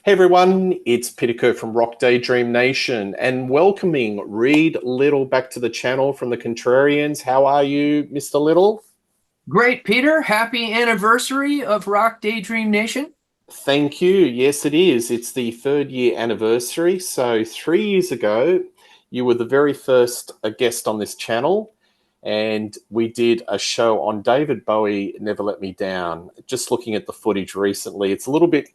Hey everyone, it's Peter from Daydream Nation and welcoming Reed Little back to the channel from the Contrarians. How are you, Mr. Little? Great, Peter. Happy anniversary of Daydream Nation. Thank you. Yes, it is. It's the 3rd-year anniversary. So 3 years ago, you were the very first guest on this channel, and we did a show on David Bowie, Never Let Me Down. Just looking at the footage recently, it's a little bit,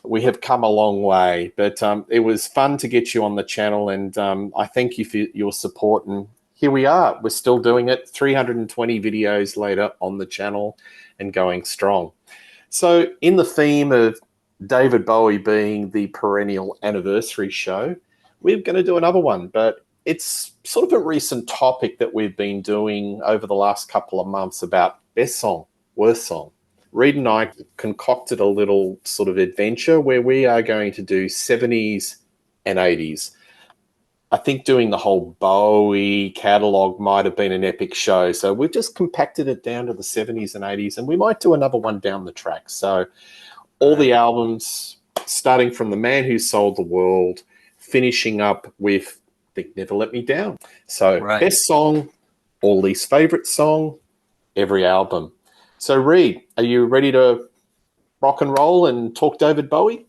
we have come a long way, but it was fun to get you on the channel, and I thank you for your support. And here we are. We're still doing it 320 videos later on the channel and going strong. So in the theme of David Bowie being the perennial anniversary show, we're going to do another one, but it's sort of a recent topic that we've been doing over the last couple of months about best song, worst song. Reed and I concocted a little sort of adventure where we are going to do 70s and 80s. I think doing the whole Bowie catalog might have been an epic show. So we've just compacted it down to the 70s and 80s, and we might do another one down the track. So all the albums, starting from The Man Who Sold the World, finishing up with Never Let Me Down. So best song or least favorite song, every album. So Reed, are you ready to rock and roll and talk David Bowie?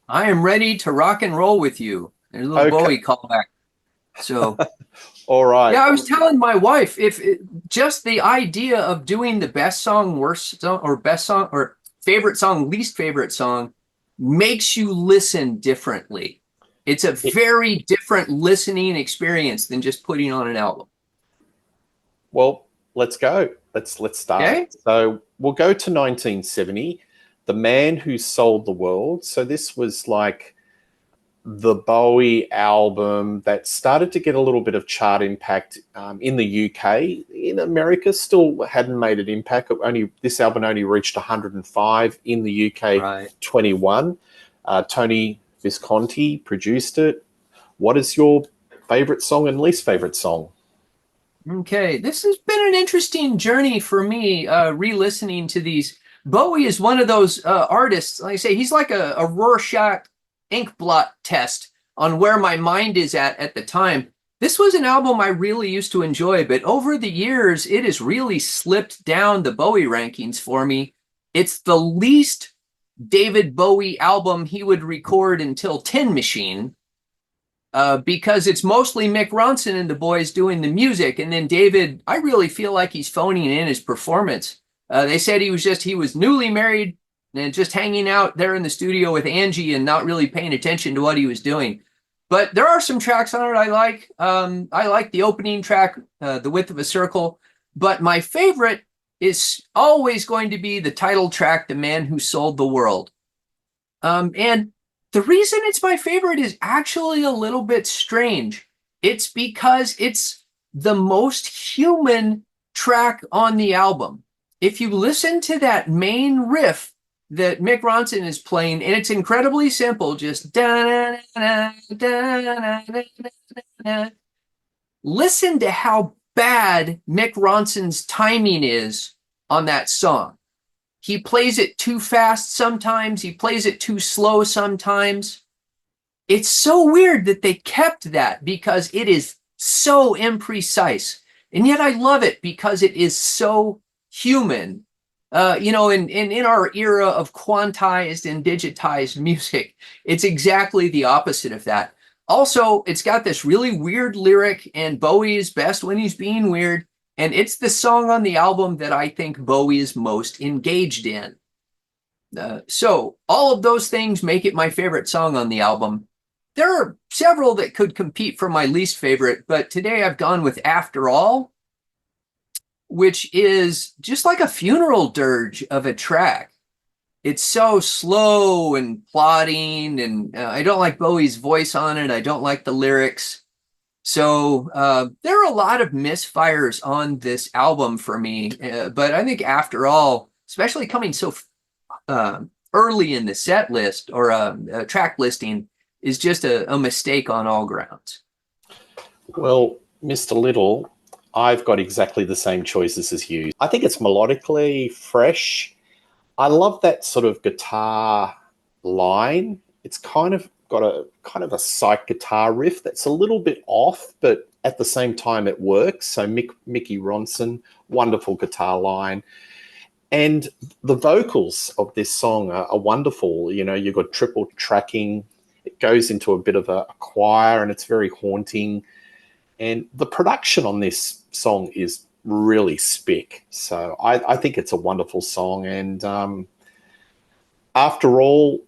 I am ready to rock and roll with you. There's a little Bowie callback. So, all right. Yeah, I was telling my wife, just the idea of doing the best song, worst song, or best song, or favorite song, least favorite song, makes you listen differently. It's a very different listening experience than just putting on an album. Well, let's go. Let's start. Okay. So we'll go to 1970, The Man Who Sold the World. So this was like the Bowie album that started to get a little bit of chart impact in the UK. In America, still hadn't made an impact. This album only reached 105 in the UK, 21. Tony Visconti produced it. What is your favorite song and least favorite song? Okay, this has been an interesting journey for me, re-listening to these. Bowie is one of those artists, like I say, he's like a Rorschach ink blot test on where my mind is at the time. This was an album I really used to enjoy, but over the years, it has really slipped down the Bowie rankings for me. It's the least David Bowie album he would record until Tin Machine, because it's mostly Mick Ronson and the boys doing the music. And then David, I really feel like he's phoning in his performance. They said he was newly married and just hanging out there in the studio with Angie and not really paying attention to what he was doing. But there are some tracks on it I like. I like the opening track, The Width of a Circle. But my favorite is always going to be the title track, The Man Who Sold the World. And the reason it's my favorite is actually a little bit strange. It's because it's the most human track on the album. If you listen to that main riff that Mick Ronson is playing, and it's incredibly simple, just da, da, da, da, da. Listen to how bad Mick Ronson's timing is on that song. He plays it too fast sometimes. He plays it too slow sometimes. It's so weird that they kept that because it is so imprecise. And yet I love it because it is so human. In our era of quantized and digitized music, it's exactly the opposite of that. Also, it's got this really weird lyric, and Bowie is best when he's being weird. And it's the song on the album that I think Bowie is most engaged in. So all of those things make it my favorite song on the album. There are several that could compete for my least favorite, but today I've gone with After All, which is just like a funeral dirge of a track. It's so slow and plodding, and I don't like Bowie's voice on it. I don't like the lyrics. So there are a lot of misfires on this album for me, but I think After All, especially coming so early in the set list or track listing, is just a mistake on all grounds. Well, Mr. Little, I've got exactly the same choices as you. I think it's melodically fresh. I love that sort of guitar line. It's kind of got a psych guitar riff that's a little bit off, but at the same time it works. So Mickey Ronson, wonderful guitar line. And the vocals of this song are wonderful. You know, you've got triple tracking. It goes into a bit of a choir, and it's very haunting. And the production on this song is really spick. So I think it's a wonderful song. And after all,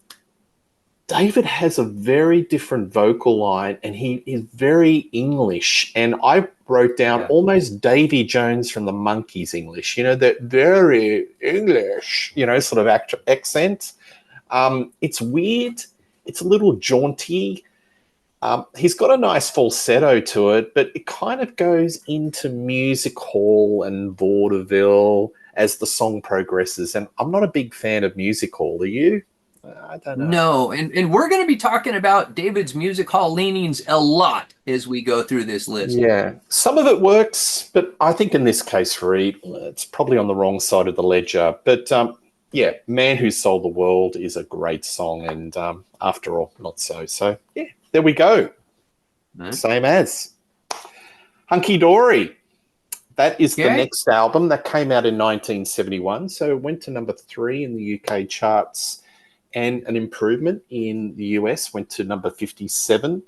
David has a very different vocal line, and he is very English. And I wrote down almost Davy Jones from the Monkees English, you know, that very English, you know, sort of accent. It's weird. It's a little jaunty. He's got a nice falsetto to it, but it kind of goes into music hall and vaudeville as the song progresses. And I'm not a big fan of music hall. Are you? I don't know. No, and we're going to be talking about David's music hall leanings a lot as we go through this list. Yeah, some of it works, but I think in this case, Reed, it's probably on the wrong side of the ledger. But yeah, Man Who Sold the World is a great song, and after all, not so. So yeah, there we go. Nice. Same as Hunky Dory. That is the next album that came out in 1971. So it went to number 3 in the UK charts, and an improvement in the US, went to number 57.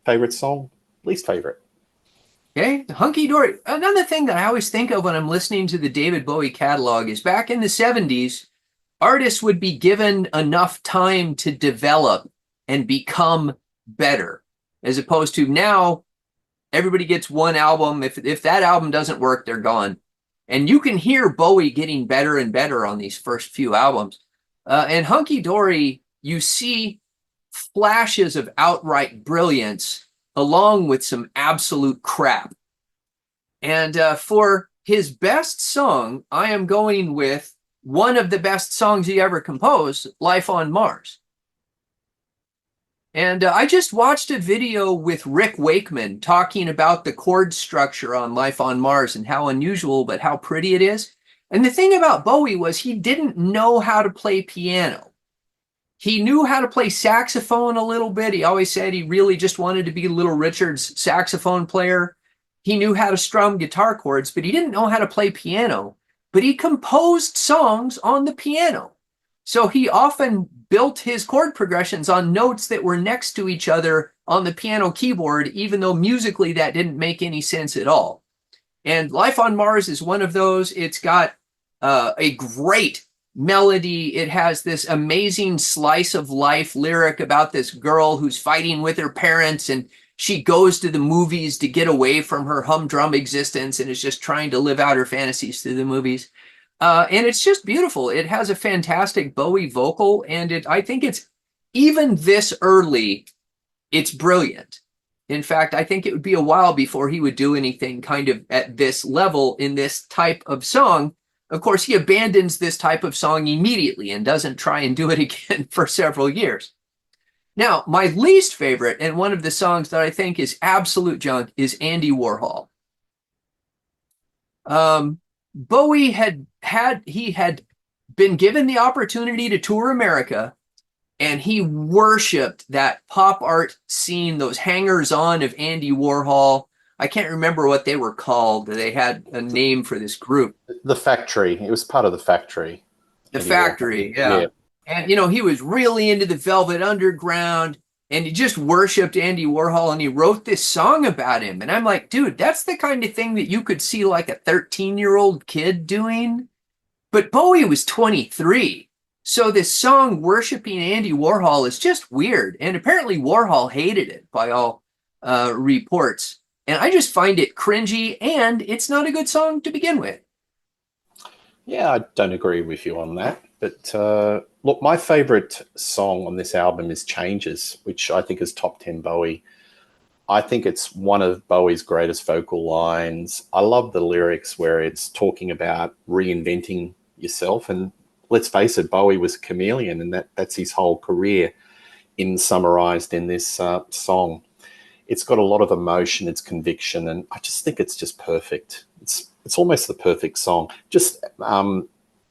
Favorite song, least favorite. Okay, Hunky Dory. Another thing that I always think of when I'm listening to the David Bowie catalog is back in the 70s, artists would be given enough time to develop and become better, as opposed to now, everybody gets one album. If that album doesn't work, they're gone. And you can hear Bowie getting better and better on these first few albums. And Hunky Dory, you see flashes of outright brilliance along with some absolute crap. And for his best song, I am going with one of the best songs he ever composed, Life on Mars. And I just watched a video with Rick Wakeman talking about the chord structure on Life on Mars and how unusual, but how pretty it is. And the thing about Bowie was he didn't know how to play piano. He knew how to play saxophone a little bit. He always said he really just wanted to be Little Richard's saxophone player. He knew how to strum guitar chords, but he didn't know how to play piano. But he composed songs on the piano. So he often built his chord progressions on notes that were next to each other on the piano keyboard, even though musically that didn't make any sense at all. And Life on Mars is one of those. It's got a great melody. It has this amazing slice of life lyric about this girl who's fighting with her parents, and she goes to the movies to get away from her humdrum existence and is just trying to live out her fantasies through the movies. And it's just beautiful. It has a fantastic Bowie vocal, and I think it's, even this early, it's brilliant. In fact, I think it would be a while before he would do anything kind of at this level in this type of song. Of course, he abandons this type of song immediately and doesn't try and do it again for several years. Now, my least favorite, and one of the songs that I think is absolute junk, is Andy Warhol. Bowie had been given the opportunity to tour America, and he worshipped that pop art scene, those hangers-on of Andy Warhol. I can't remember what they were called. They had a name for this group. The Factory. It was part of the Factory. The Factory, yeah. And, you know, he was really into the Velvet Underground, and he just worshipped Andy Warhol, and he wrote this song about him. And I'm like, dude, that's the kind of thing that you could see like a 13-year-old kid doing. But Bowie was 23. So this song worshiping Andy Warhol is just weird. And apparently Warhol hated it by all reports. And I just find it cringy, and it's not a good song to begin with. Yeah, I don't agree with you on that. But look, my favorite song on this album is Changes, which I think is top 10 Bowie. I think it's one of Bowie's greatest vocal lines. I love the lyrics where it's talking about reinventing yourself. And let's face it, Bowie was a chameleon, and that's his whole career summarized in this song. It's got a lot of emotion, it's conviction, and I just think it's just perfect. It's almost the perfect song. Just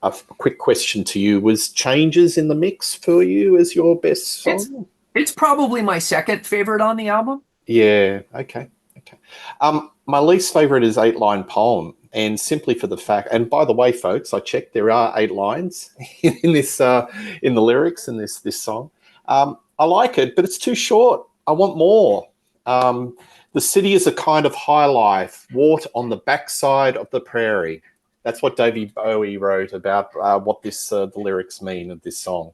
a quick question to you. Was Changes in the Mix for you as your best song? It's probably my second favorite on the album. Yeah, okay. My least favorite is 8-Line Poem, and simply for the fact, and by the way, folks, I checked, there are 8 lines in this in the lyrics in this song. I like it, but it's too short. I want more. The city is a kind of high life, wart on the backside of the prairie. That's what David Bowie wrote about what the lyrics mean of this song.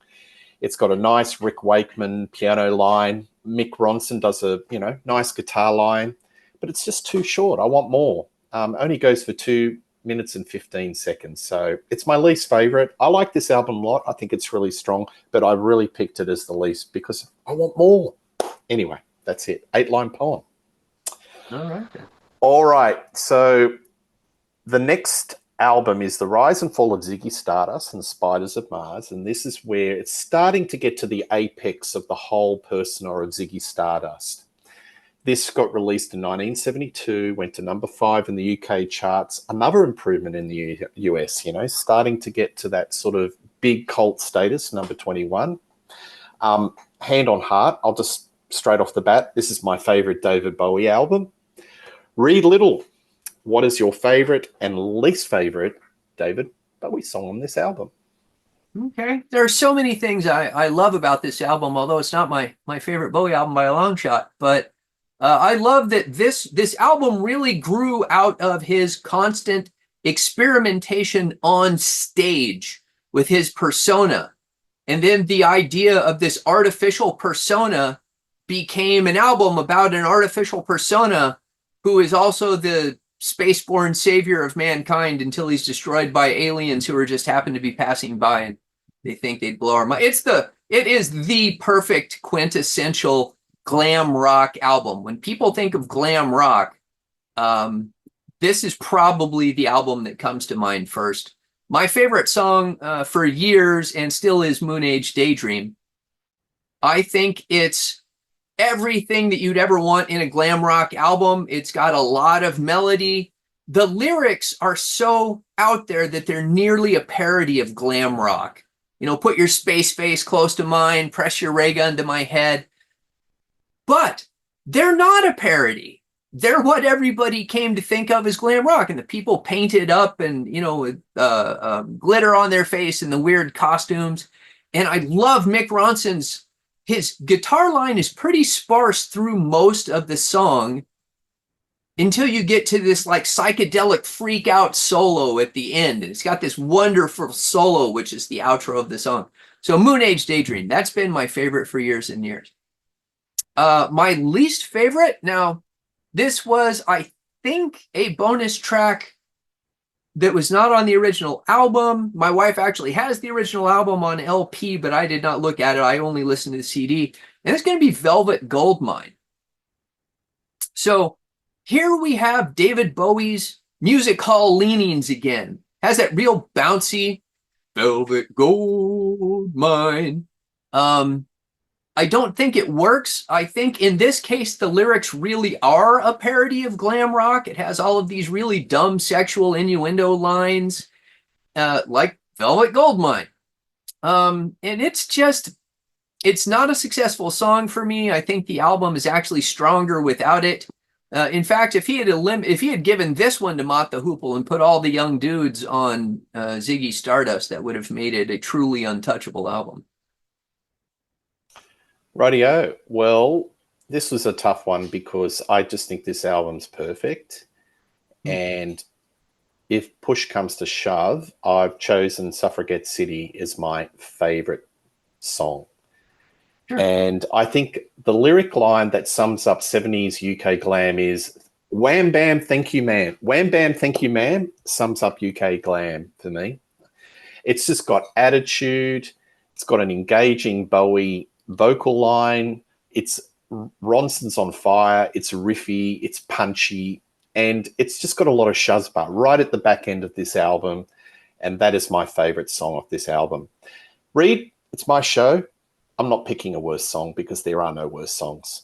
It's got a nice Rick Wakeman piano line. Mick Ronson does a nice guitar line, but it's just too short. I want more. Only goes for 2 minutes and 15 seconds. So it's my least favorite. I like this album a lot. I think it's really strong, but I really picked it as the least because I want more. Anyway, that's it. 8-Line Poem. All right. All right. So the next album is The Rise and Fall of Ziggy Stardust and the Spiders of Mars, and this is where it's starting to get to the apex of the whole persona of Ziggy Stardust. This got released in 1972, went to number 5 in the UK charts, another improvement in the US, starting to get to that sort of big cult status, number 21. Hand on heart, I'll just straight off the bat, this is my favorite David Bowie album. Read Little. What is your favorite and least favorite David Bowie song on this album? Okay. There are so many things I love about this album, although it's not my favorite Bowie album by a long shot. But I love that this album really grew out of his constant experimentation on stage with his persona. And then the idea of this artificial persona became an album about an artificial persona who is also the spaceborne savior of mankind until he's destroyed by aliens who are just happen to be passing by and they think they'd blow our mind. It is the perfect quintessential glam rock album. When people think of glam rock, this is probably the album that comes to mind first. My favorite song for years and still is Moon Age Daydream. I think it's everything that you'd ever want in a glam rock album. It's got a lot of melody. The lyrics are so out there that they're nearly a parody of glam rock. Put your space face close to mine, press your ray gun to my head. But they're not a parody. They're what everybody came to think of as glam rock, and the people painted up and with glitter on their face and the weird costumes. And I love Mick Ronson's. His guitar line is pretty sparse through most of the song until you get to this like psychedelic freak out solo at the end. And it's got this wonderful solo, which is the outro of the song. So Moon Age Daydream, that's been my favorite for years and years. My least favorite, now this was, I think, a bonus track that was not on the original album. My wife actually has the original album on LP, but I did not look at it. I only listened to the CD. And it's going to be Velvet Goldmine. So here we have David Bowie's music hall leanings again. Has that real bouncy Velvet Goldmine. I don't think it works. I think in this case, the lyrics really are a parody of glam rock. It has all of these really dumb sexual innuendo lines, like Velvet Goldmine. And it's not a successful song for me. I think the album is actually stronger without it. In fact, if he had given this one to Mott the Hoople and put all the young dudes on Ziggy Stardust, that would have made it a truly untouchable album. Rightio. Well, this was a tough one because I just think this album's perfect. And if push comes to shove, I've chosen Suffragette City as my favorite song. Sure. And I think the lyric line that sums up 70s UK glam is wham bam, thank you, ma'am. Wham bam, thank you, ma'am sums up UK glam for me. It's just got attitude. It's got an engaging Bowie vocal line. It's Ronson's on fire. It's riffy. It's punchy. And it's just got a lot of chutzpah right at the back end of this album. And that is my favorite song of this album. Reed, it's my show. I'm not picking a worse song because there are no worse songs.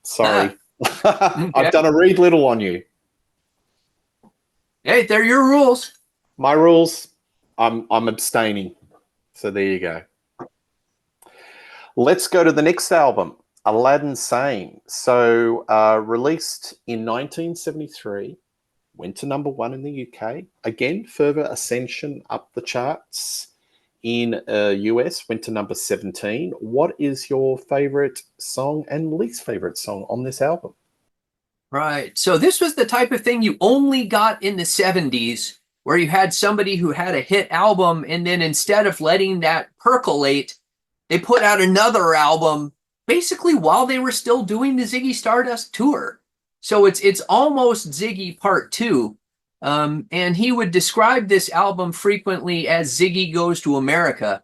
Sorry. Okay. I've done a Read Little on you. Hey, they're your rules. My rules. I'm abstaining. So there you go. Let's go to the next album, Aladdin Sane. So released in 1973, went to number 1 in the UK. Again, further ascension up the charts in US, went to number 17. What is your favorite song and least favorite song on this album? Right. So this was the type of thing you only got in the 70s, where you had somebody who had a hit album, and then instead of letting that percolate, they put out another album basically while they were still doing the Ziggy Stardust tour. So it's almost Ziggy Part 2. And he would describe this album frequently as Ziggy Goes to America.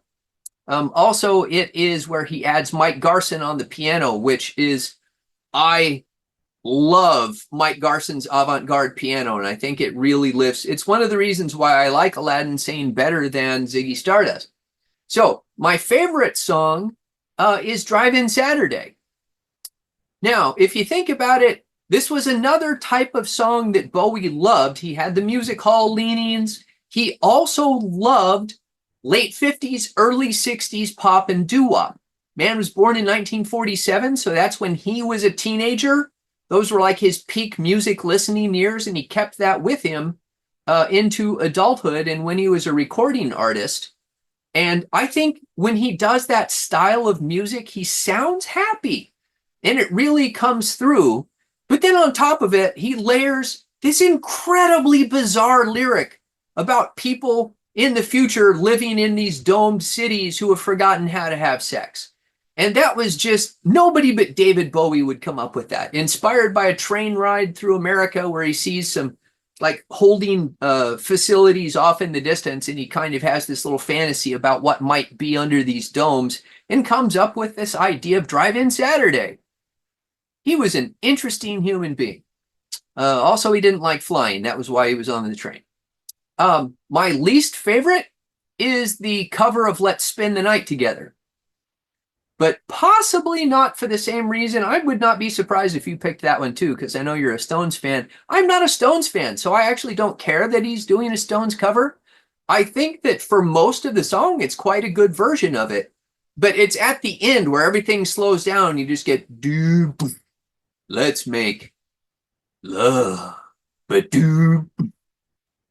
Also, it is where he adds Mike Garson on the piano, which is, I love Mike Garson's avant-garde piano, and I think it really lifts. It's one of the reasons why I like Aladdin Sane better than Ziggy Stardust. So my favorite song is Drive-In Saturday. Now, if you think about it, this was another type of song that Bowie loved. He had the music hall leanings. He also loved late 50s, early 60s pop and doo-wop. Man was born in 1947, so that's when he was a teenager. Those were like his peak music listening years, and he kept that with him into adulthood and when he was a recording artist. And I think when he does that style of music, he sounds happy, and it really comes through. But then on top of it, he layers this incredibly bizarre lyric about people in the future living in these domed cities who have forgotten how to have sex. And that was just, nobody but David Bowie would come up with that. Inspired by a train ride through America where he sees some like holding facilities off in the distance, and he kind of has this little fantasy about what might be under these domes, and comes up with this idea of Drive-In Saturday. He was an interesting human being. Also, he didn't like flying. That was why he was on the train. My least favorite is the cover of Let's Spend the Night Together. But possibly not for the same reason. I would not be surprised if you picked that one too, because I know you're a Stones fan. I'm not a Stones fan, so I actually don't care that he's doing a Stones cover. I think that for most of the song, it's quite a good version of it. But it's at the end where everything slows down and you just get, dude, let's make love, but dude. And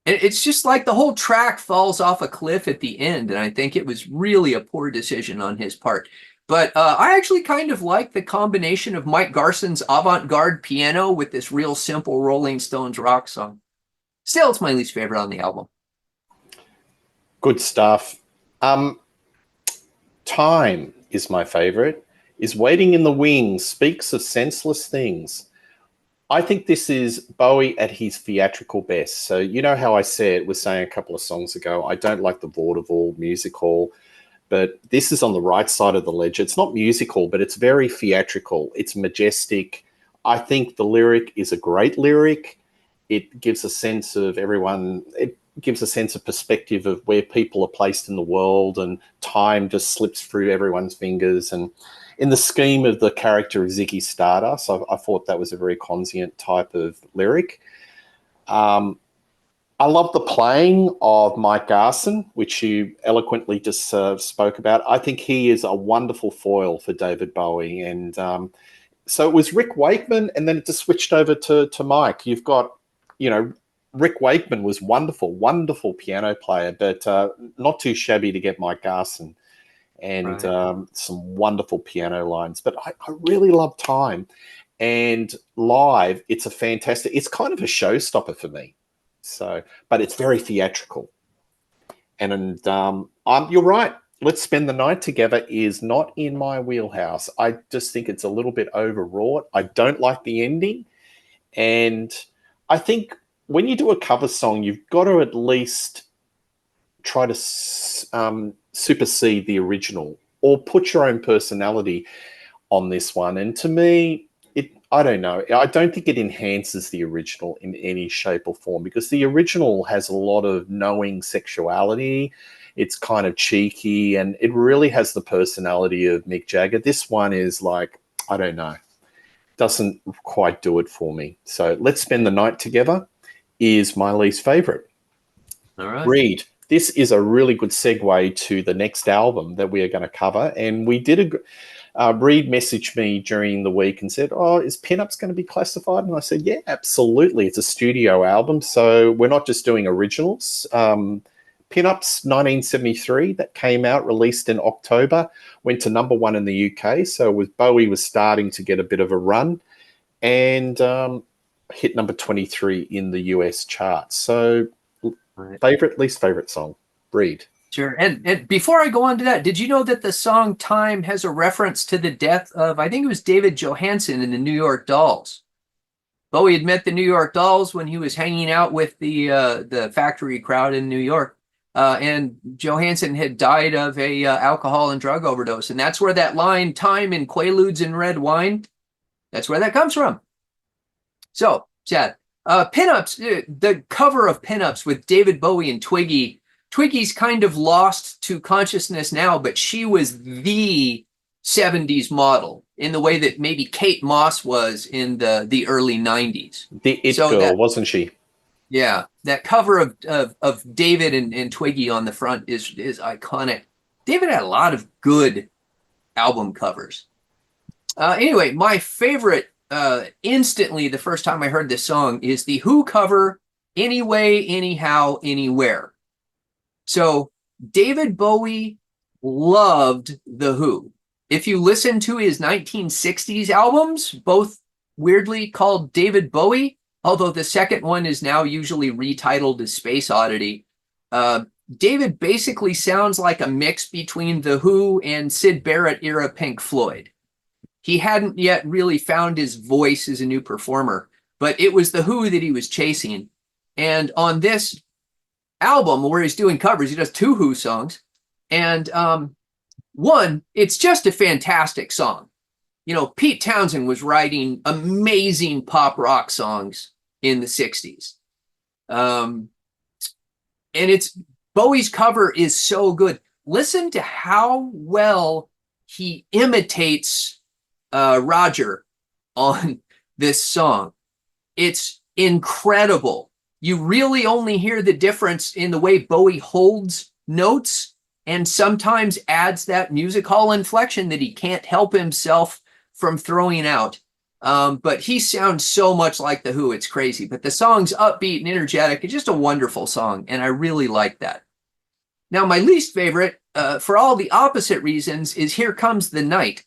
it's just like the whole track falls off a cliff at the end, and I think it was really a poor decision on his part. But I actually kind of like the combination of Mike Garson's avant-garde piano with this real simple Rolling Stones rock song. Still, it's my least favorite on the album. Good stuff. Time is my favorite. Is Waiting in the Wings, speaks of senseless things. I think this is Bowie at his theatrical best. So you know how I was saying a couple of songs ago, I don't like the vaudeville music hall. But this is on the right side of the ledger. It's not musical, but it's very theatrical. It's majestic. I think the lyric is a great lyric. It gives a sense of everyone. It gives a sense of perspective of where people are placed in the world, and time just slips through everyone's fingers. And in the scheme of the character of Ziggy Stardust, I thought that was a very conscient type of lyric. I love the playing of Mike Garson, which you eloquently just spoke about. I think he is a wonderful foil for David Bowie. And so it was Rick Wakeman, and then it just switched over to Mike. You've got, Rick Wakeman was wonderful piano player, but not too shabby to get Mike Garson. And right. Some wonderful piano lines. But I really love Time. And live, it's it's kind of a showstopper for me. So, but it's very theatrical, and you're right. Let's Spend the Night Together is not in my wheelhouse. I just think it's a little bit overwrought. I don't like the ending, and I think when you do a cover song, you've got to at least try to supersede the original or put your own personality on this one. And to me, I don't know. I don't think it enhances the original in any shape or form, because the original has a lot of knowing sexuality. It's kind of cheeky, and it really has the personality of Mick Jagger. This one is like, I don't know, doesn't quite do it for me. So Let's Spend the Night Together is my least favorite. All right. Reed, this is a really good segue to the next album that we are going to cover. And we did Reed messaged me during the week and said, "Oh, is Pinups going to be classified?" And I said, "Yeah, absolutely. It's a studio album, so we're not just doing originals." Pinups 1973 that came out, released in October, went to #1 in the UK. So with Bowie was starting to get a bit of a run, and hit number 23 in the US charts. So least favorite song, Reed. Sure. And before I go on to that, did you know that the song Time has a reference to the death of, I think it was David Johansen in the New York Dolls? Bowie had met the New York Dolls when he was hanging out with the factory crowd in New York. And Johansen had died of a alcohol and drug overdose. And that's where that line, time in Quaaludes and red wine, that's where that comes from. So, sad. Pinups, the cover of Pinups with David Bowie and Twiggy. Twiggy's kind of lost to consciousness now, but she was the 70s model in the way that maybe Kate Moss was in the early 90s. The It Girl, wasn't she? Yeah, that cover of David and Twiggy on the front is iconic. David had a lot of good album covers. Anyway, my favorite instantly the first time I heard this song is the Who cover, Anyway, Anyhow, Anywhere. So David Bowie loved the Who. If you listen to his 1960s albums, both weirdly called David Bowie, although the second one is now usually retitled as Space Oddity, David basically sounds like a mix between the Who and Syd Barrett era Pink Floyd. He hadn't yet really found his voice as a new performer, but it was the Who that he was chasing. And on this album where he's doing covers, he does 2 Who songs. And one, it's just a fantastic song. You know, Pete Townsend was writing amazing pop rock songs in the 60s. And it's Bowie's cover is so good. Listen to how well he imitates Roger on this song. It's incredible. You really only hear the difference in the way Bowie holds notes and sometimes adds that music hall inflection that he can't help himself from throwing out. But he sounds so much like the Who, it's crazy. But the song's upbeat and energetic. It's just a wonderful song, and I really like that. Now, my least favorite, for all the opposite reasons, is Here Comes the Night.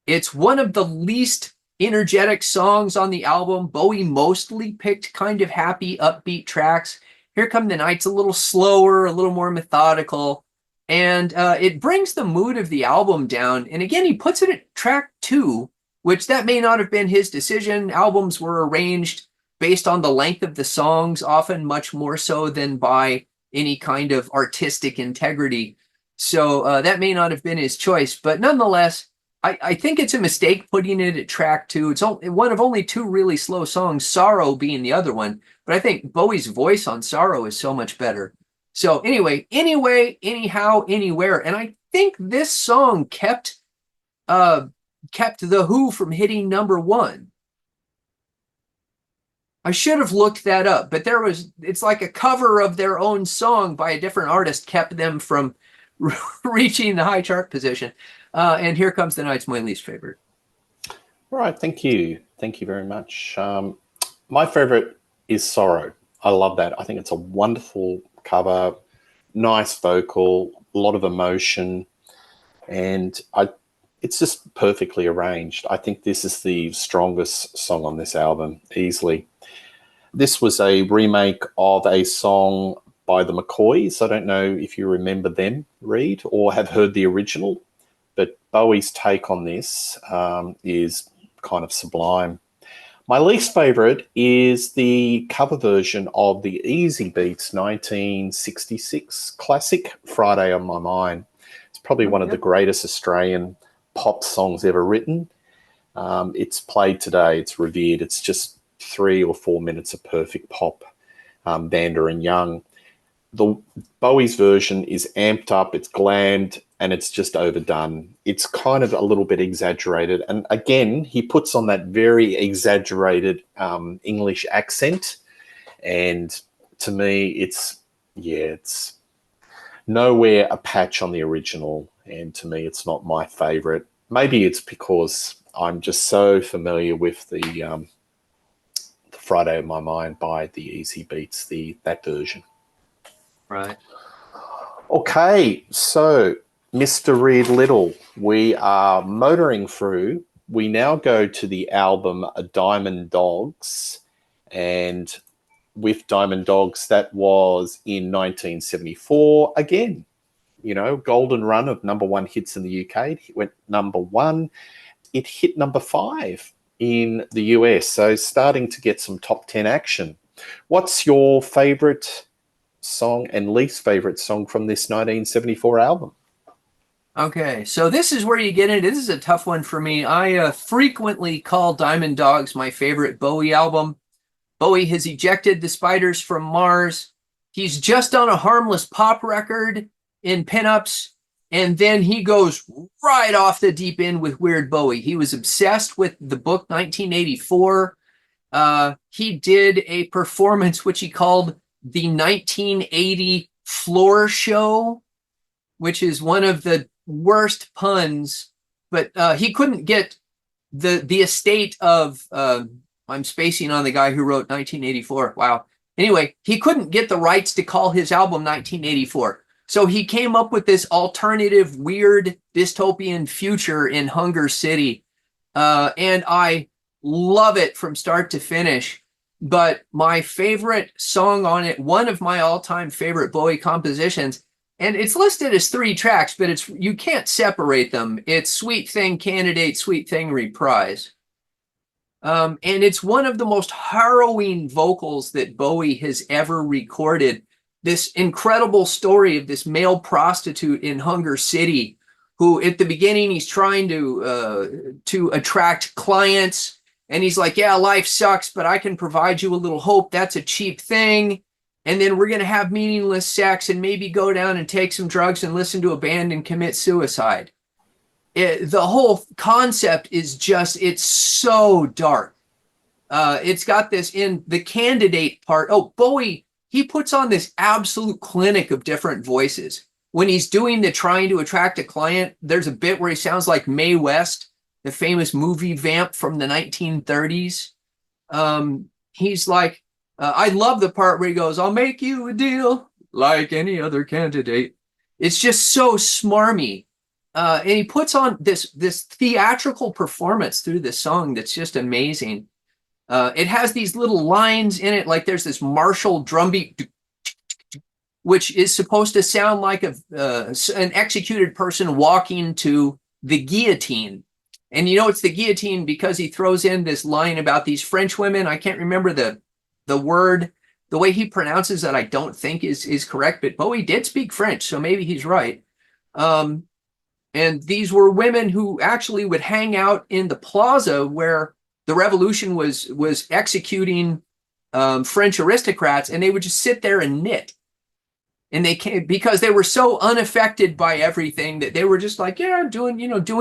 It's one of the least energetic songs on the album. Bowie mostly picked kind of happy, upbeat tracks. Here Come the Night's a little slower, a little more methodical, and it brings the mood of the album down. And again, he puts it at track 2, which that may not have been his decision. Albums were arranged based on the length of the songs, often much more so than by any kind of artistic integrity. So that may not have been his choice, but nonetheless, I think it's a mistake putting it at track 2. It's one of only 2 really slow songs, Sorrow being the other one. But I think Bowie's voice on Sorrow is so much better. So anyway, anyhow, anywhere. And I think this song kept the Who from hitting #1. I should have looked that up, but it's like a cover of their own song by a different artist kept them from reaching the high chart position. And Here Comes the Night's my least favorite. All right, thank you. Thank you very much. My favorite is Sorrow. I love that. I think it's a wonderful cover, nice vocal, a lot of emotion, and it's just perfectly arranged. I think this is the strongest song on this album, easily. This was a remake of a song by the McCoys. I don't know if you remember them, Reed, or have heard the original, but Bowie's take on this is kind of sublime. My least favorite is the cover version of the Easy Beats 1966 classic, Friday on My Mind. It's probably one of the greatest Australian pop songs ever written. It's played today. It's revered. It's just 3 or 4 minutes of perfect pop, Banda and Young. The Bowie's version is amped up, it's glammed, and it's just overdone. It's kind of a little bit exaggerated. And again, he puts on that very exaggerated English accent. And to me, it's nowhere a patch on the original, and to me, it's not my favorite. Maybe it's because I'm just so familiar with the Friday of My Mind by the Easy Beats, that version. Right. Okay, so Mr. Reed Little, we are motoring through. We now go to the album Diamond Dogs, and with Diamond Dogs, that was in 1974. Again, golden run of number one hits in the UK. It went number one. It hit number 5 in the US, so starting to get some top 10 action. What's your favorite song and least favorite song from this 1974 album? Okay, so this is where you get into. This is a tough one for me. I frequently call Diamond Dogs my favorite Bowie album. Bowie has ejected the spiders from Mars. He's just on a harmless pop record in Pinups, and then he goes right off the deep end with Weird Bowie. He was obsessed with the book 1984. He did a performance which he called the 1980 Floor Show, which is one of the worst puns, but he couldn't get the estate of I'm spacing on the guy who wrote 1984. Wow. Anyway, he couldn't get the rights to call his album 1984. So he came up with this alternative, weird, dystopian future in Hunger City. And I love it from start to finish. But my favorite song on it, one of my all-time favorite Bowie compositions, and it's listed as 3 tracks, but you can't separate them. It's Sweet Thing Candidate, Sweet Thing Reprise. And it's one of the most harrowing vocals that Bowie has ever recorded. This incredible story of this male prostitute in Hunger City, who at the beginning he's trying to attract clients, and he's like, yeah, life sucks, but I can provide you a little hope. That's a cheap thing. And then we're going to have meaningless sex and maybe go down and take some drugs and listen to a band and commit suicide. The whole concept is it's so dark. It's got this in the candidate part. Oh, Bowie, he puts on this absolute clinic of different voices. When he's doing the trying to attract a client, there's a bit where he sounds like Mae West, the famous movie vamp from the 1930s. He's like, I love the part where he goes, I'll make you a deal like any other candidate. It's just so smarmy. And he puts on this theatrical performance through this song that's just amazing. It has these little lines in it, like there's this martial drumbeat, which is supposed to sound like an executed person walking to the guillotine. And it's the guillotine because he throws in this line about these French women. I can't remember the word. The way he pronounces that I don't think is correct, but Bowie did speak French, so maybe he's right. And these were women who actually would hang out in the plaza where the revolution was executing French aristocrats, and they would just sit there and knit. And they came because they were so unaffected by everything that they were just like, yeah, doing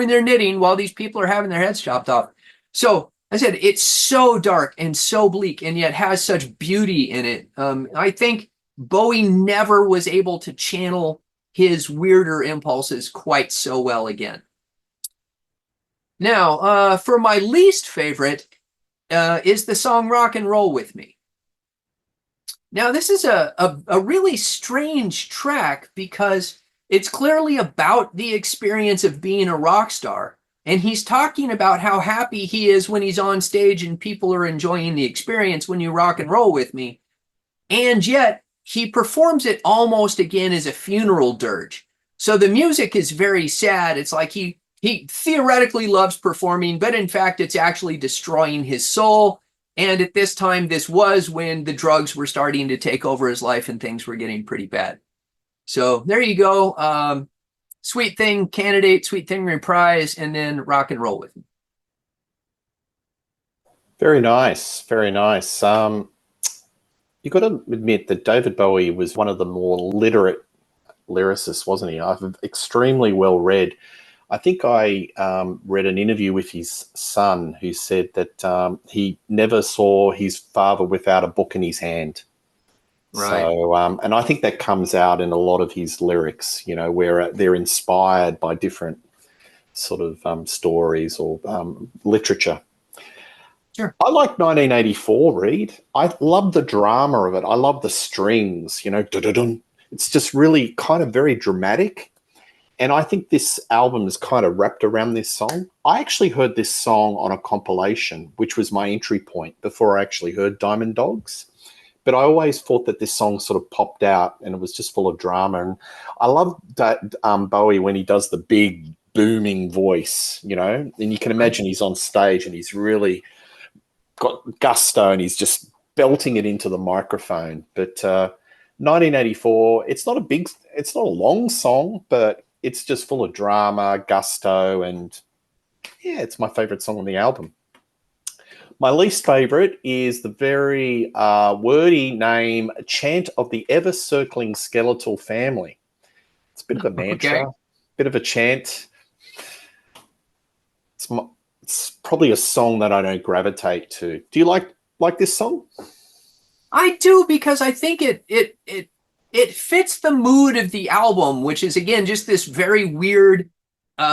their knitting while these people are having their heads chopped off. So I said, it's so dark and so bleak, and yet has such beauty in it. I think Bowie never was able to channel his weirder impulses quite so well again. Now, for my least favorite is the song Rock and Roll With Me. Now, this is a really strange track because it's clearly about the experience of being a rock star. And he's talking about how happy he is when he's on stage and people are enjoying the experience when you rock and roll with me. And yet he performs it almost again as a funeral dirge. So the music is very sad. It's like he theoretically loves performing, but in fact, it's actually destroying his soul. And at this time, this was when the drugs were starting to take over his life and things were getting pretty bad. So there you go. Sweet Thing Candidate, Sweet Thing Reprise, and then Rock and Roll With Me. Very nice. Very nice. You've got to admit that David Bowie was one of the more literate lyricists, wasn't he? Extremely well read. I think I read an interview with his son who said that he never saw his father without a book in his hand. Right. So, and I think that comes out in a lot of his lyrics, where they're inspired by different sort of stories or literature. Sure. I like 1984, Reed. I love the drama of it. I love the strings, dun-dun-dun. It's just really kind of very dramatic. And I think this album is kind of wrapped around this song. I actually heard this song on a compilation, which was my entry point before I actually heard Diamond Dogs. But I always thought that this song sort of popped out and it was just full of drama. And I love that Bowie when he does the big booming voice, and you can imagine he's on stage and he's really got gusto and he's just belting it into the microphone. But 1984, it's not a long song, but it's just full of drama, gusto, and yeah, it's my favorite song on the album. My least favorite is the very wordy name Chant of the Ever Circling Skeletal Family. It's a bit of a mantra, bit of a chant. It's probably a song that I don't gravitate to. Do you like this song? I do, because I think it fits the mood of the album, which is, again, just this very weird,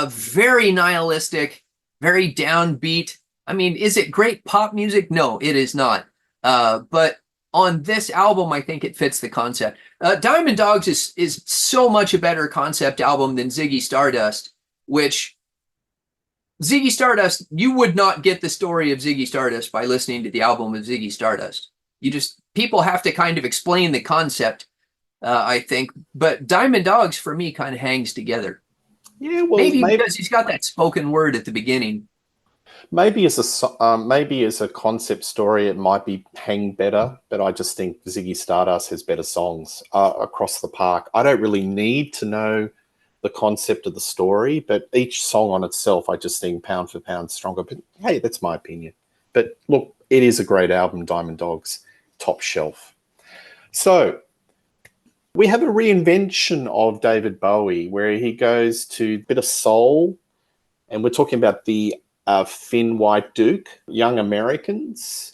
very nihilistic, very downbeat. I mean, is it great pop music? No, it is not. But on this album, I think it fits the concept. Diamond Dogs is so much a better concept album than Ziggy Stardust, which Ziggy Stardust, you would not get the story of Ziggy Stardust by listening to the album of Ziggy Stardust. People have to kind of explain the concept, I think. But Diamond Dogs, for me, kind of hangs together. Yeah, well, maybe because he's got that spoken word at the beginning. Maybe as a concept story, it might be hang better, but I just think Ziggy Stardust has better songs across the park. I don't really need to know the concept of the story, but each song on itself, I just think pound for pound stronger. But hey, that's my opinion. But look, it is a great album, Diamond Dogs, top shelf. So we have a reinvention of David Bowie where he goes to a bit of soul, and we're talking about the Finn White Duke, Young Americans,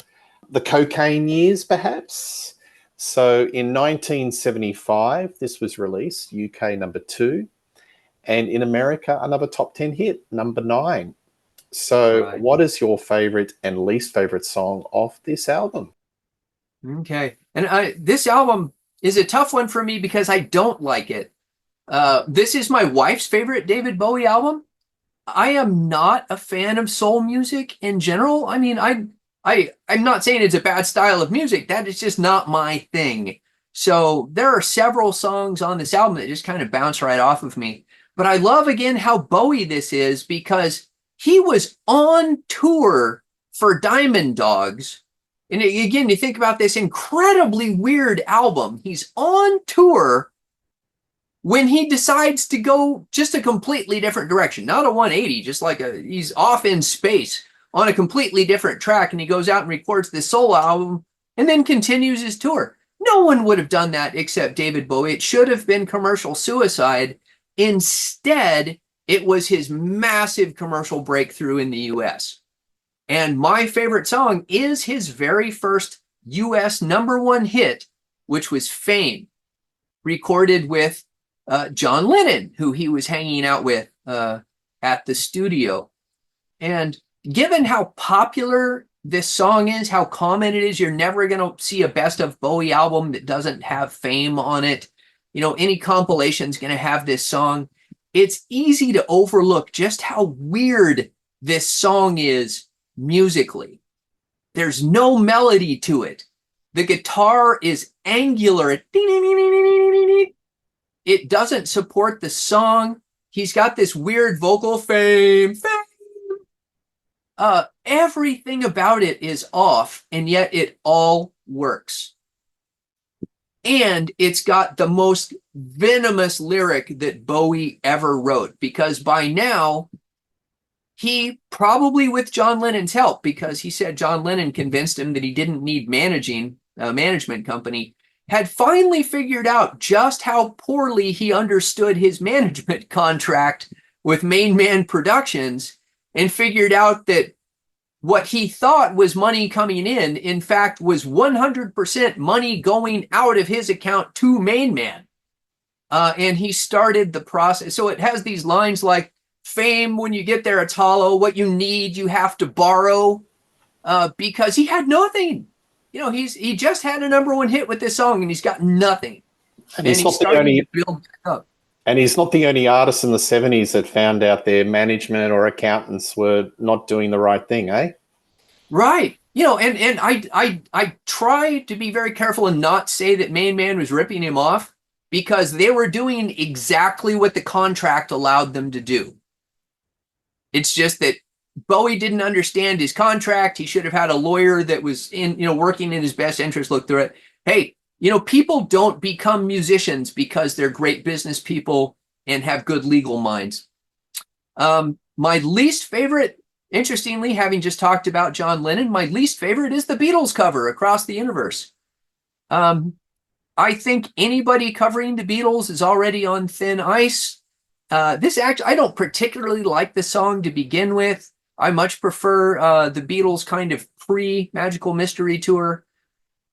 the cocaine years, perhaps. So in 1975, this was released, UK number 2. And in America, another top 10 hit, number 9. So Right. What is your favorite and least favorite song off this album? Okay. And this album is a tough one for me because I don't like it. This is my wife's favorite David Bowie album. I am not a fan of soul music in general. I mean, I'm not saying it's a bad style of music. That is just not my thing. So there are several songs on this album that just kind of bounce right off of me. But I love, again, how Bowie this is, because he was on tour for Diamond Dogs. And again, you think about this incredibly weird album. He's on tour when he decides to go just a completely different direction, not a 180, just like he's off in space on a completely different track, and he goes out and records this solo album and then continues his tour. No one would have done that except David Bowie. It should have been commercial suicide. Instead, it was his massive commercial breakthrough in the US. And my favorite song is his very first US #1 hit, which was Fame, recorded with John Lennon, who he was hanging out with at the studio. And given how popular this song is, how common it is, you're never going to see a best of Bowie album that doesn't have Fame on it. Any compilation is going to have this song. It's easy to overlook just how weird this song is musically. There's no melody to it. The guitar is angular. It doesn't support the song. He's got this weird vocal fame. Everything about it is off, and yet it all works. And it's got the most venomous lyric that Bowie ever wrote, because by now, he, probably with John Lennon's help, because he said John Lennon convinced him that he didn't need a management company, had finally figured out just how poorly he understood his management contract with Main Man Productions, and figured out that what he thought was money coming in fact, was 100% money going out of his account to Main Man. And he started the process. So it has these lines like, fame, when you get there, it's hollow. What you need, you have to borrow. Because he had nothing. You know, he just had a #1 hit with this song, and he's got nothing. And he's not the only, to build back up. And he's not the only artist in the 70s that found out their management or accountants were not doing the right thing, eh? Right. You know, and I try to be very careful and not say that Main Man was ripping him off, because they were doing exactly what the contract allowed them to do. It's just that Bowie didn't understand his contract. He should have had a lawyer that was working in his best interest, look through it. Hey, people don't become musicians because they're great business people and have good legal minds. My least favorite, interestingly, having just talked about John Lennon, my least favorite is the Beatles cover, Across the Universe. I think anybody covering the Beatles is already on thin ice. I don't particularly like the song to begin with. I much prefer the Beatles kind of pre-Magical Mystery Tour.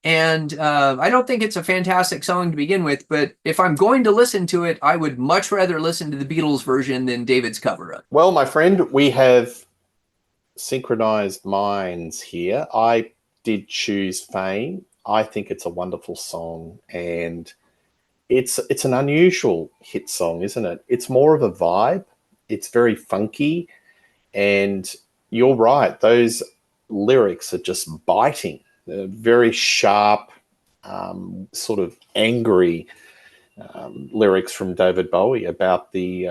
And I don't think it's a fantastic song to begin with, but if I'm going to listen to it, I would much rather listen to the Beatles version than David's cover of it. Well, my friend, we have synchronized minds here. I did choose Fame. I think it's a wonderful song, and it's an unusual hit song, isn't it? It's more of a vibe. It's very funky, and you're right. Those lyrics are just biting. They're very sharp, sort of angry lyrics from David Bowie about the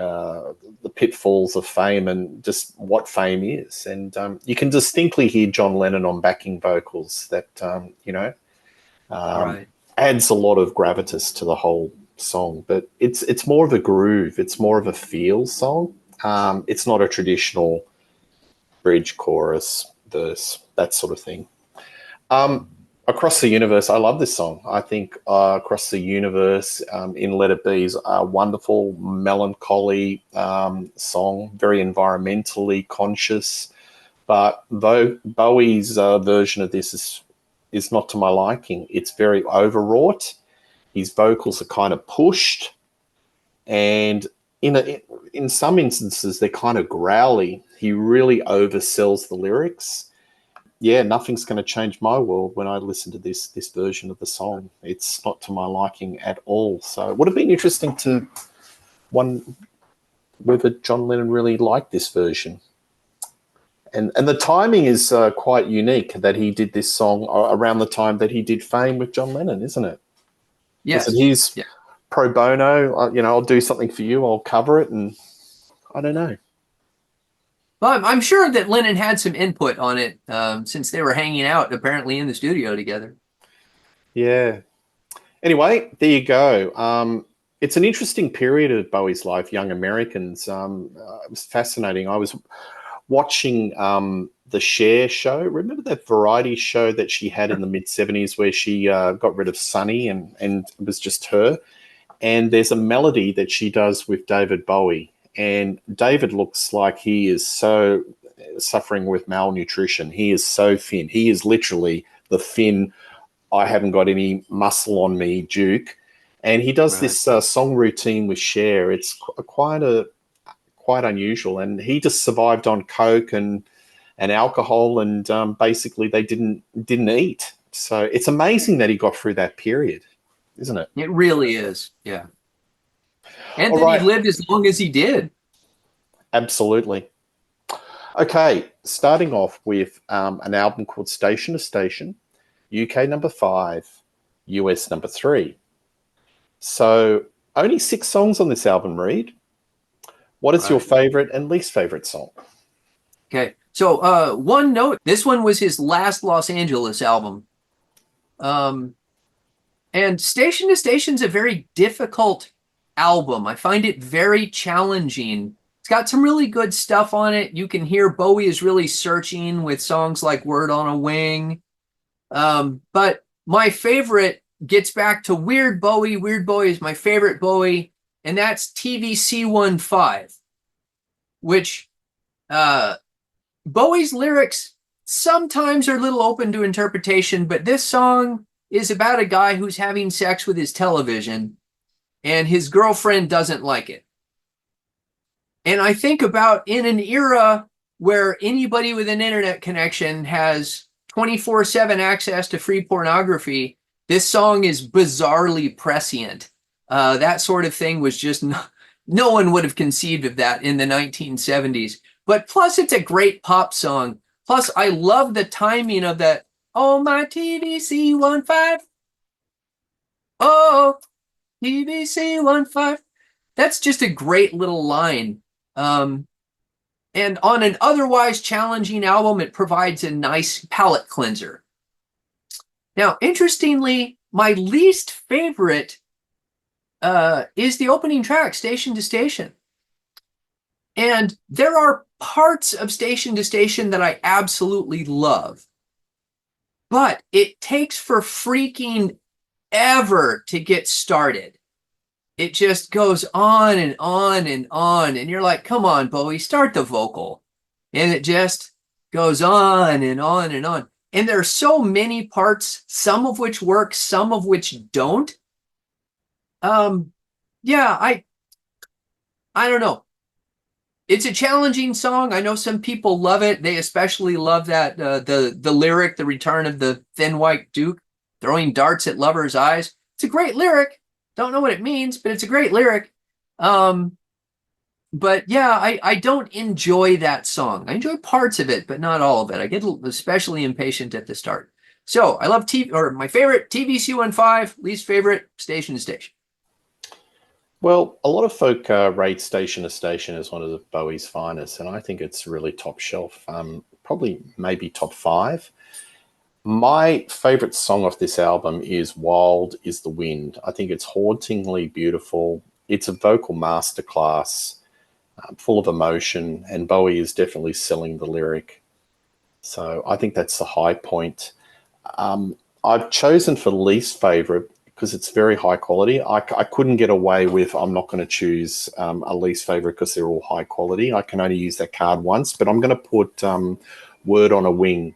pitfalls of fame and just what fame is. And you can distinctly hear John Lennon on backing vocals that, right. adds a lot of gravitas to the whole song. But it's more of a groove. It's more of a feel song. It's not a traditional bridge, chorus, verse, that sort of thing. Across the Universe, I love this song. I think Across the Universe in Let It Be is a wonderful, melancholy song, very environmentally conscious. But Bowie's version of this is not to my liking. It's very overwrought. His vocals are kind of pushed, and in some instances they're kind of growly. He really oversells the lyrics. Yeah, nothing's going to change my world when I listen to this version of the song. It's not to my liking at all. So it would have been interesting to whether John Lennon really liked this version. And the timing is quite unique that he did this song around the time that he did Fame with John Lennon, isn't it? Yes. He's pro bono, I'll do something for you, I'll cover it, and I don't know. Well, I'm sure that Lennon had some input on it since they were hanging out apparently in the studio together. Yeah. Anyway, there you go. It's an interesting period of Bowie's life, Young Americans. It was fascinating. I was watching the Cher show. Remember that variety show that she had in the mid-70s where she got rid of Sonny and it was just her? And there's a melody that she does with David Bowie. And David looks like he is so suffering with malnutrition. He is so thin. He is literally the thin, I haven't got any muscle on me Duke. And he does this song routine with Cher. It's quite unusual. And he just survived on Coke and alcohol, and basically they didn't eat. So it's amazing that he got through that period, isn't it? It really is, yeah. And that he lived as long as he did. Absolutely. Okay, starting off with an album called Station to Station, UK #5, US #3. So only 6 songs on this album, Reed. What is your favorite and least favorite song? Okay, so one note, this one was his last Los Angeles album. And Station to Station's a very difficult album. I find it very challenging. It's got some really good stuff on it. You can hear Bowie is really searching with songs like Word on a Wing. But my favorite gets back to Weird Bowie. Weird Bowie is my favorite Bowie, and that's TVC15, which Bowie's lyrics sometimes are a little open to interpretation, but this song is about a guy who's having sex with his television and his girlfriend doesn't like it. And I think about in an era where anybody with an internet connection has 24/7 access to free pornography, this song is bizarrely prescient. That sort of thing was just no one would have conceived of that in the 1970s. But plus, it's a great pop song. Plus, I love the timing of that. Oh, my TVC 15. Oh, TVC 15. That's just a great little line. And on an otherwise challenging album, it provides a nice palate cleanser. Now, interestingly, my least favorite is the opening track, Station to Station. And there are parts of Station to Station that I absolutely love. But it takes for freaking ever to get started. It just goes on and on and on. And you're like, come on, Bowie, start the vocal. And it just goes on and on and on. And there are so many parts, some of which work, some of which don't. Yeah, I don't know. It's a challenging song. I know some people love it. They especially love that the lyric, the return of the thin white duke throwing darts at lovers' eyes. It's a great lyric. Don't know what it means, but it's a great lyric. But yeah, I don't enjoy that song. I enjoy parts of it, but not all of it. I get especially impatient at the start. So I love my favorite TVC15, least favorite Station to Station. Well, a lot of folk rate Station to Station as one of the Bowie's finest, and I think it's really top shelf. Probably maybe top 5. My favorite song off this album is Wild is the Wind. I think it's hauntingly beautiful. It's a vocal masterclass, full of emotion, and Bowie is definitely selling the lyric. So I think that's the high point. I've chosen for least favorite because it's very high quality. I couldn't get away with I'm not going to choose a least favorite because they're all high quality. I can only use that card once, but I'm going to put Word on a Wing,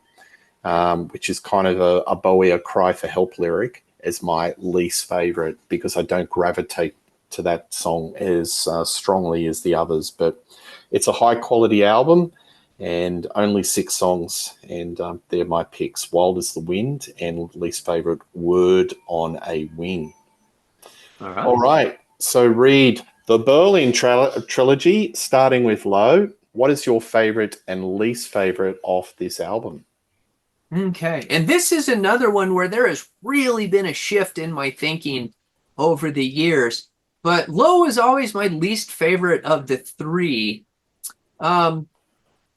which is kind of a Bowie, a cry for help lyric, as my least favorite because I don't gravitate to that song as strongly as the others. But it's a high quality album and only 6 songs, and they're my picks. Wild is the Wind and least favorite, Word on a Wing. All right. So Reed, the Berlin trilogy, starting with Low. What is your favorite and least favorite of this album? Okay. And this is another one where there has really been a shift in my thinking over the years. But Low is always my least favorite of the 3.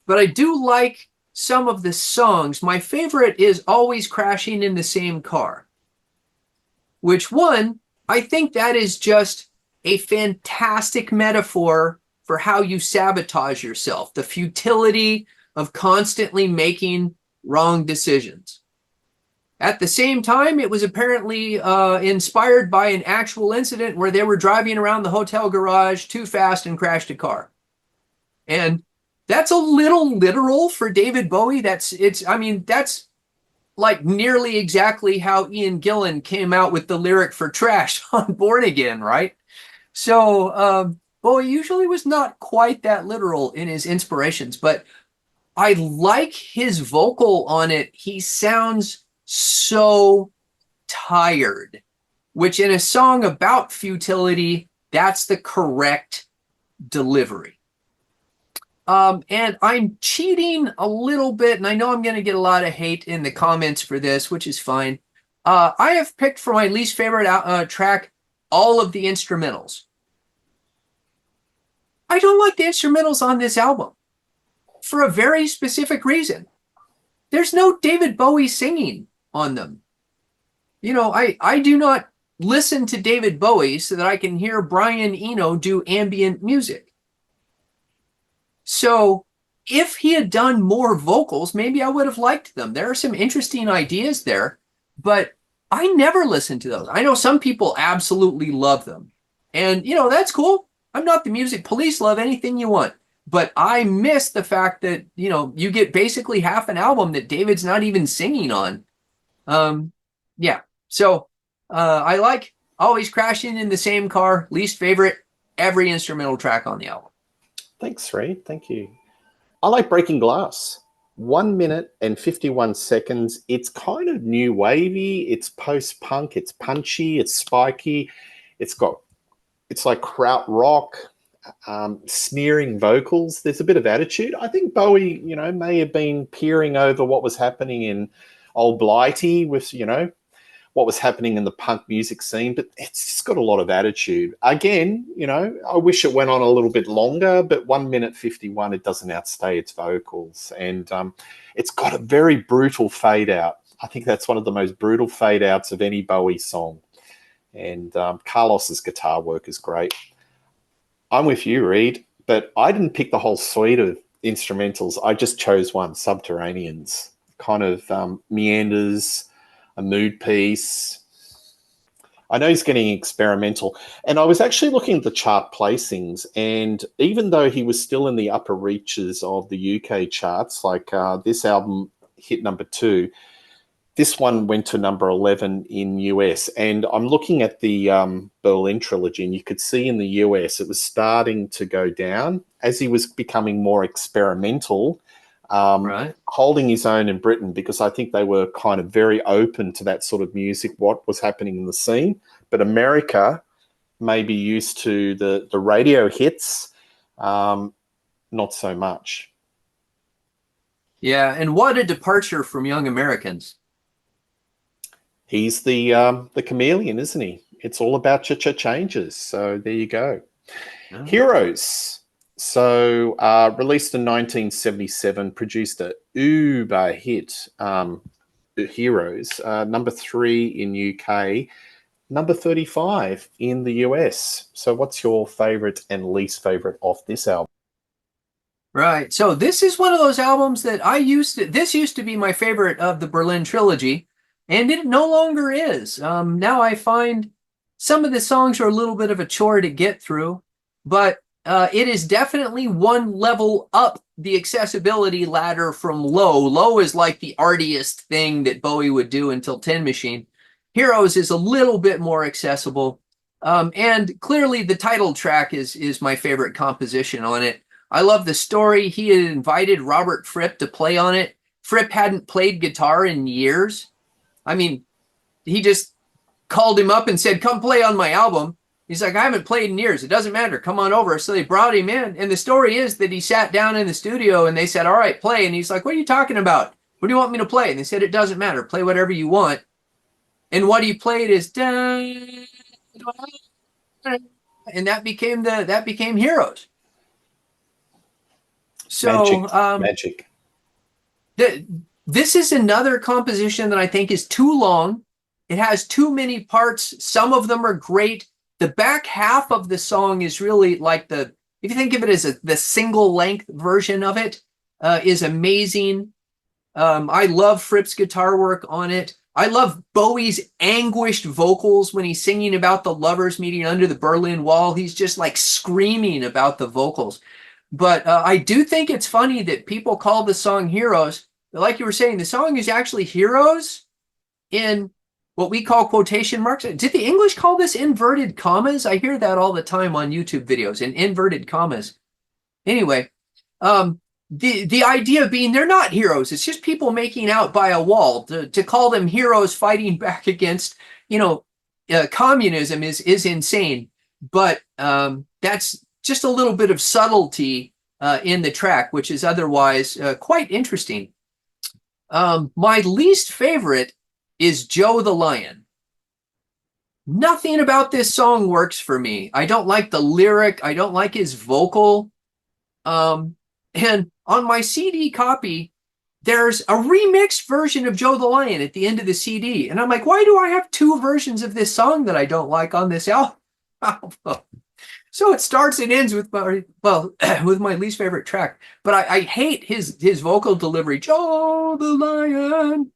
But I do like some of the songs. My favorite is Always Crashing in the Same Car, which I think that is just a fantastic metaphor for how you sabotage yourself, the futility of constantly making wrong decisions. At the same time, it was apparently inspired by an actual incident where they were driving around the hotel garage too fast and crashed a car. And that's a little literal for David Bowie. That's like nearly exactly how Ian Gillan came out with the lyric for Trash on Born Again, right? So Bowie usually was not quite that literal in his inspirations, but I like his vocal on it. He sounds so tired, which in a song about futility, that's the correct delivery. And I'm cheating a little bit, and I know I'm going to get a lot of hate in the comments for this, which is fine. I have picked for my least favorite track all of the instrumentals. I don't like the instrumentals on this album for a very specific reason. There's no David Bowie singing on them. You know, I do not listen to David Bowie so that I can hear Brian Eno do ambient music. So if he had done more vocals, maybe I would have liked them. There are some interesting ideas there, but I never listened to those. I know some people absolutely love them. And, you know, that's cool. I'm not the music police. Love anything you want. but I miss the fact that, you know, you get basically half an album that David's not even singing on. Yeah. So I like Always Crashing in the Same Car. Least favorite, every instrumental track on the album. Thanks, Reed. Thank you. I like Breaking Glass. 1 minute and 51 seconds. It's kind of new wavy. It's post-punk. It's punchy. It's spiky. It's like kraut rock, sneering vocals. There's a bit of attitude. I think Bowie, may have been peering over what was happening in Old Blighty with, what was happening in the punk music scene, but it's just got a lot of attitude. Again, I wish it went on a little bit longer, but 1 minute 51, it doesn't outstay its vocals. And it's got a very brutal fade out. I think that's one of the most brutal fade outs of any Bowie song. And Carlos's guitar work is great. I'm with you, Reed, but I didn't pick the whole suite of instrumentals. I just chose one, Subterraneans. Kind of meanders, a mood piece. I know he's getting experimental. And I was actually looking at the chart placings, and even though he was still in the upper reaches of the UK charts, like this album hit number 2, this one went to number 11 in US. And I'm looking at the Berlin trilogy, and you could see in the US it was starting to go down as he was becoming more experimental. Right. Holding his own in Britain, because I think they were kind of very open to that sort of music, what was happening in the scene. But America may be used to the radio hits, not so much. Yeah, and what a departure from Young Americans. He's the chameleon, isn't he? It's all about changes. So there you go. Oh. Heroes. So released in 1977, produced a uber hit, Heroes, number 3 in UK, number 35 in the US. So what's your favorite and least favorite of this album? Right. So this is one of those albums that this used to be my favorite of the Berlin trilogy, and it no longer is. Now I find some of the songs are a little bit of a chore to get through, but it is definitely one level up the accessibility ladder from Low. Low is like the artiest thing that Bowie would do until Tin Machine. Heroes is a little bit more accessible. And clearly the title track is my favorite composition on it. I love the story. He had invited Robert Fripp to play on it. Fripp hadn't played guitar in years. I mean, he just called him up and said, come play on my album. He's like, I haven't played in years. It doesn't matter. Come on over. So they brought him in. And the story is that he sat down in the studio and they said, all right, play. And he's like, what are you talking about? What do you want me to play? And they said, it doesn't matter. Play whatever you want. And what he played is, and that became Heroes. So Magic. This is another composition that I think is too long. It has too many parts. Some of them are great. The back half of the song is really like if you think of it as the single length version of it, is amazing. I love Fripp's guitar work on it. I love Bowie's anguished vocals when he's singing about the lovers meeting under the Berlin Wall. He's just like screaming about the vocals. But I do think it's funny that people call the song Heroes. Like you were saying, the song is actually Heroes in what we call quotation marks. Did the English call this inverted commas? I hear that all the time on YouTube videos, in inverted commas. Anyway, the idea being they're not heroes. It's just people making out by a wall. To call them heroes fighting back against, communism is insane. But that's just a little bit of subtlety in the track, which is otherwise quite interesting. My least favorite is Joe the Lion. Nothing about this song works for me. I don't like the lyric. I don't like his vocal. And on my CD copy, there's a remixed version of Joe the Lion at the end of the CD. And I'm like, why do I have 2 versions of this song that I don't like on this album? So it starts and ends with with my least favorite track. But I hate his vocal delivery. Joe the Lion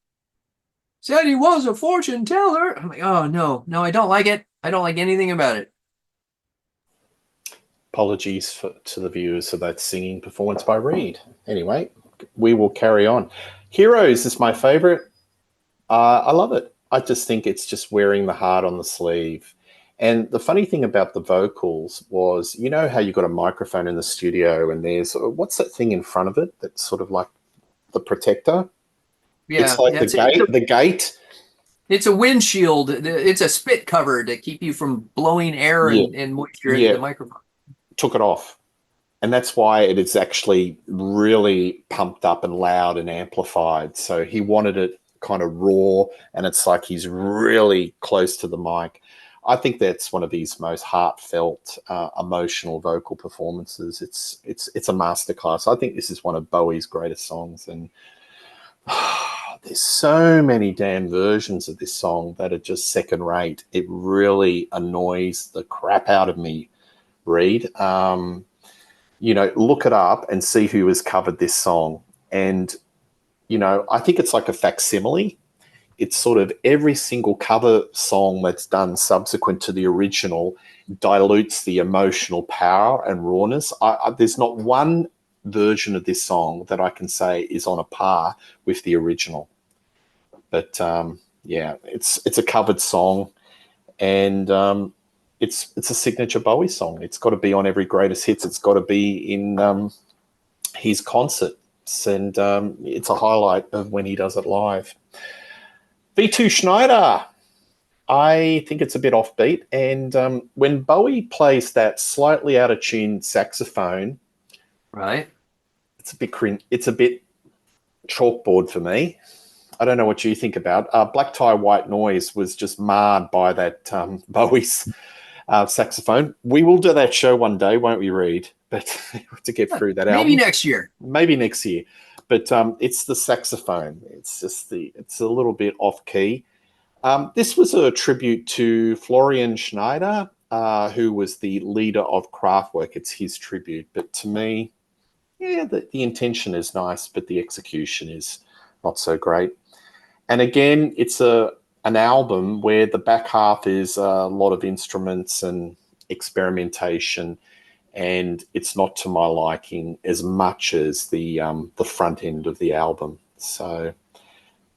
said he was a fortune teller. I'm like, oh, no, I don't like it. I don't like anything about it. Apologies to the viewers for that singing performance by Reed. Anyway, we will carry on. Heroes is my favorite. I love it. I just think it's just wearing the heart on the sleeve. And the funny thing about the vocals was, you know how you got a microphone in the studio and there's, what's that thing in front of it that's sort of like the protector? It's Yeah, like yeah, the gate. it's a windshield. It's a spit cover to keep you from blowing air Yeah, and moisture into yeah, the microphone. took it off. And that's why it is actually really pumped up and loud and amplified. So he wanted it kind of raw, and it's like he's really close to the mic. I think that's one of his most heartfelt, emotional vocal performances. It's a masterclass. I think this is one of Bowie's greatest songs, and there's so many damn versions of this song that are just second rate. It really annoys the crap out of me, Reed. Look it up and see who has covered this song. And, I think it's like a facsimile. It's sort of every single cover song that's done subsequent to the original dilutes the emotional power and rawness. There's not one version of this song that I can say is on a par with the original. But, it's a covered song. And it's a signature Bowie song. It's got to be on every greatest hits. It's got to be in his concerts, and it's a highlight of when he does it live. V2 Schneider, I think it's a bit offbeat, and when Bowie plays that slightly out of tune saxophone, Right. it's a bit it's a bit chalkboard for me. I don't know what you think about. Black Tie, White Noise was just marred by that Bowie's saxophone. We will do that show one day, won't we, Reed? But to get through that Maybe album. next year. Maybe next year. But it's the saxophone. It's a little bit off key. This was a tribute to Florian Schneider, who was the leader of Kraftwerk. It's his tribute. But to me, yeah, the intention is nice, but the execution is not so great. And again, it's an album where the back half is a lot of instruments and experimentation, and it's not to my liking as much as the front end of the album. So,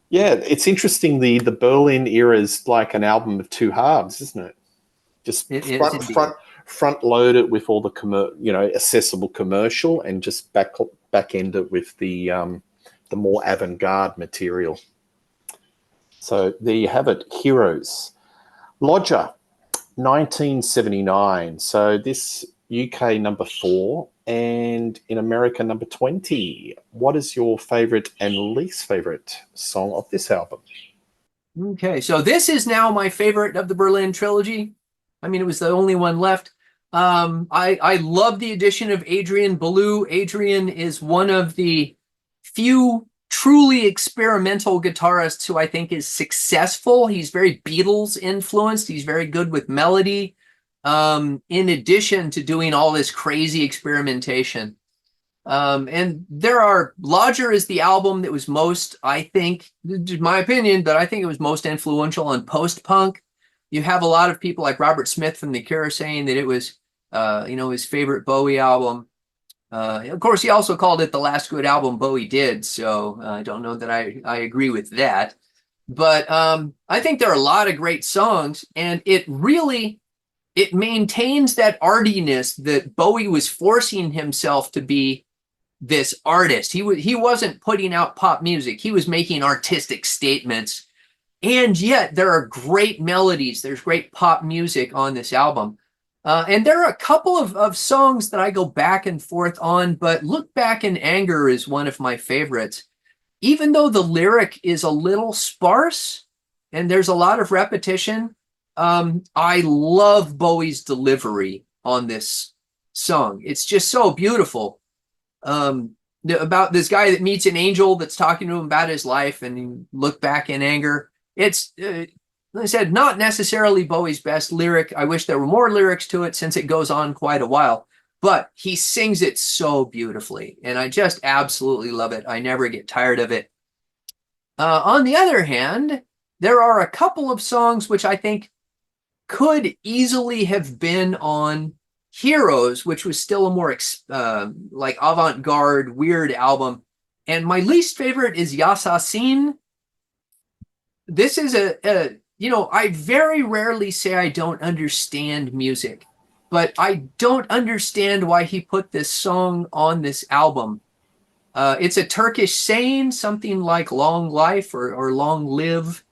yeah, it's interesting. The Berlin era is like an album of two halves, isn't it? Just It is indeed. front load it with all the accessible commercial, and just back end it with the more avant-garde material. So there you have it, Heroes. Lodger, 1979. So this UK number 4 and in America number 20. What is your favorite and least favorite song of this album? Okay, so this is now my favorite of the Berlin trilogy. I mean, it was the only one left. I love the addition of Adrian Belew. Adrian is one of the few truly experimental guitarist who I think is successful. He's very Beatles influenced. He's very good with melody, in addition to doing all this crazy experimentation. And there are, Lodger is the album that was most, I think, my opinion, but I think it was most influential on post-punk. You have a lot of people like Robert Smith from The Cure saying that it was, his favorite Bowie album. Of course, he also called it the last good album Bowie did, so I don't know that I agree with that. But I think there are a lot of great songs, and it maintains that artiness that Bowie was forcing himself to be this artist. He wasn't putting out pop music. He was making artistic statements, and yet there are great melodies. There's great pop music on this album. And there are a couple of songs that I go back and forth on, but Look Back in Anger is one of my favorites. Even though the lyric is a little sparse and there's a lot of repetition, I love Bowie's delivery on this song. It's just so beautiful. About this guy that meets an angel that's talking to him about his life, and you look back in anger. It's like I said, not necessarily Bowie's best lyric. I wish there were more lyrics to it since it goes on quite a while, but he sings it so beautifully, and I just absolutely love it. I never get tired of it. On the other hand, there are a couple of songs which I think could easily have been on Heroes, which was still a more like avant-garde, weird album. And my least favorite is Yassassin. This is I very rarely say I don't understand music, but I don't understand why he put this song on this album. It's a Turkish saying, something like long life or long live.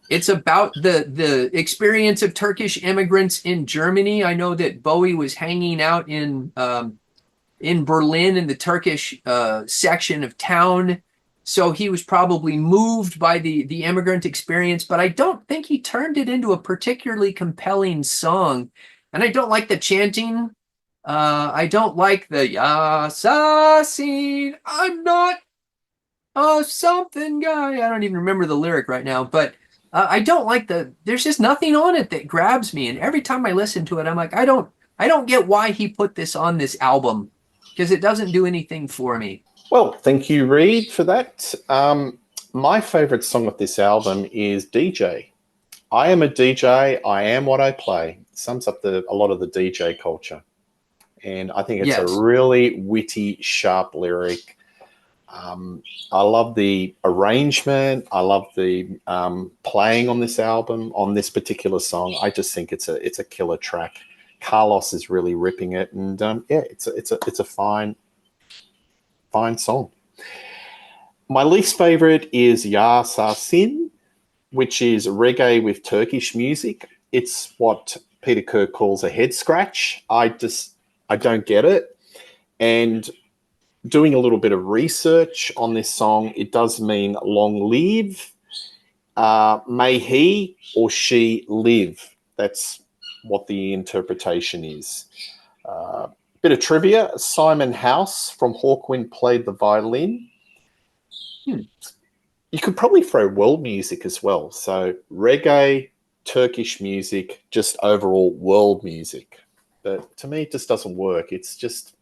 It's about the experience of Turkish immigrants in Germany. I know that Bowie was hanging out in Berlin in the Turkish section of town. So he was probably moved by the immigrant experience, but I don't think he turned it into a particularly compelling song. And I don't like the chanting. I don't like the Yassassin, I'm not a something guy. I don't even remember the lyric right now, but I don't like there's just nothing on it that grabs me. And every time I listen to it, I'm like, I don't get why he put this on this album, because it doesn't do anything for me. Well, thank you, Reed, for that. My favorite song of this album is DJ. I am a DJ. I am what I play. It sums up a lot of the DJ culture. And I think it's a really witty, sharp lyric. I love the arrangement. I love the playing on this album, on this particular song. I just think it's a killer track. Carlos is really ripping it, and it's a fine song. My least favorite is Yassassin, which is reggae with Turkish music. It's what Peter Kirk calls a head scratch. I don't get it. And doing a little bit of research on this song, it does mean long live. May he or she live. That's what the interpretation is. Bit of trivia. Simon House from Hawkwind played the violin. You could probably throw world music as well. So reggae, Turkish music, just overall world music. But to me, it just doesn't work. It's just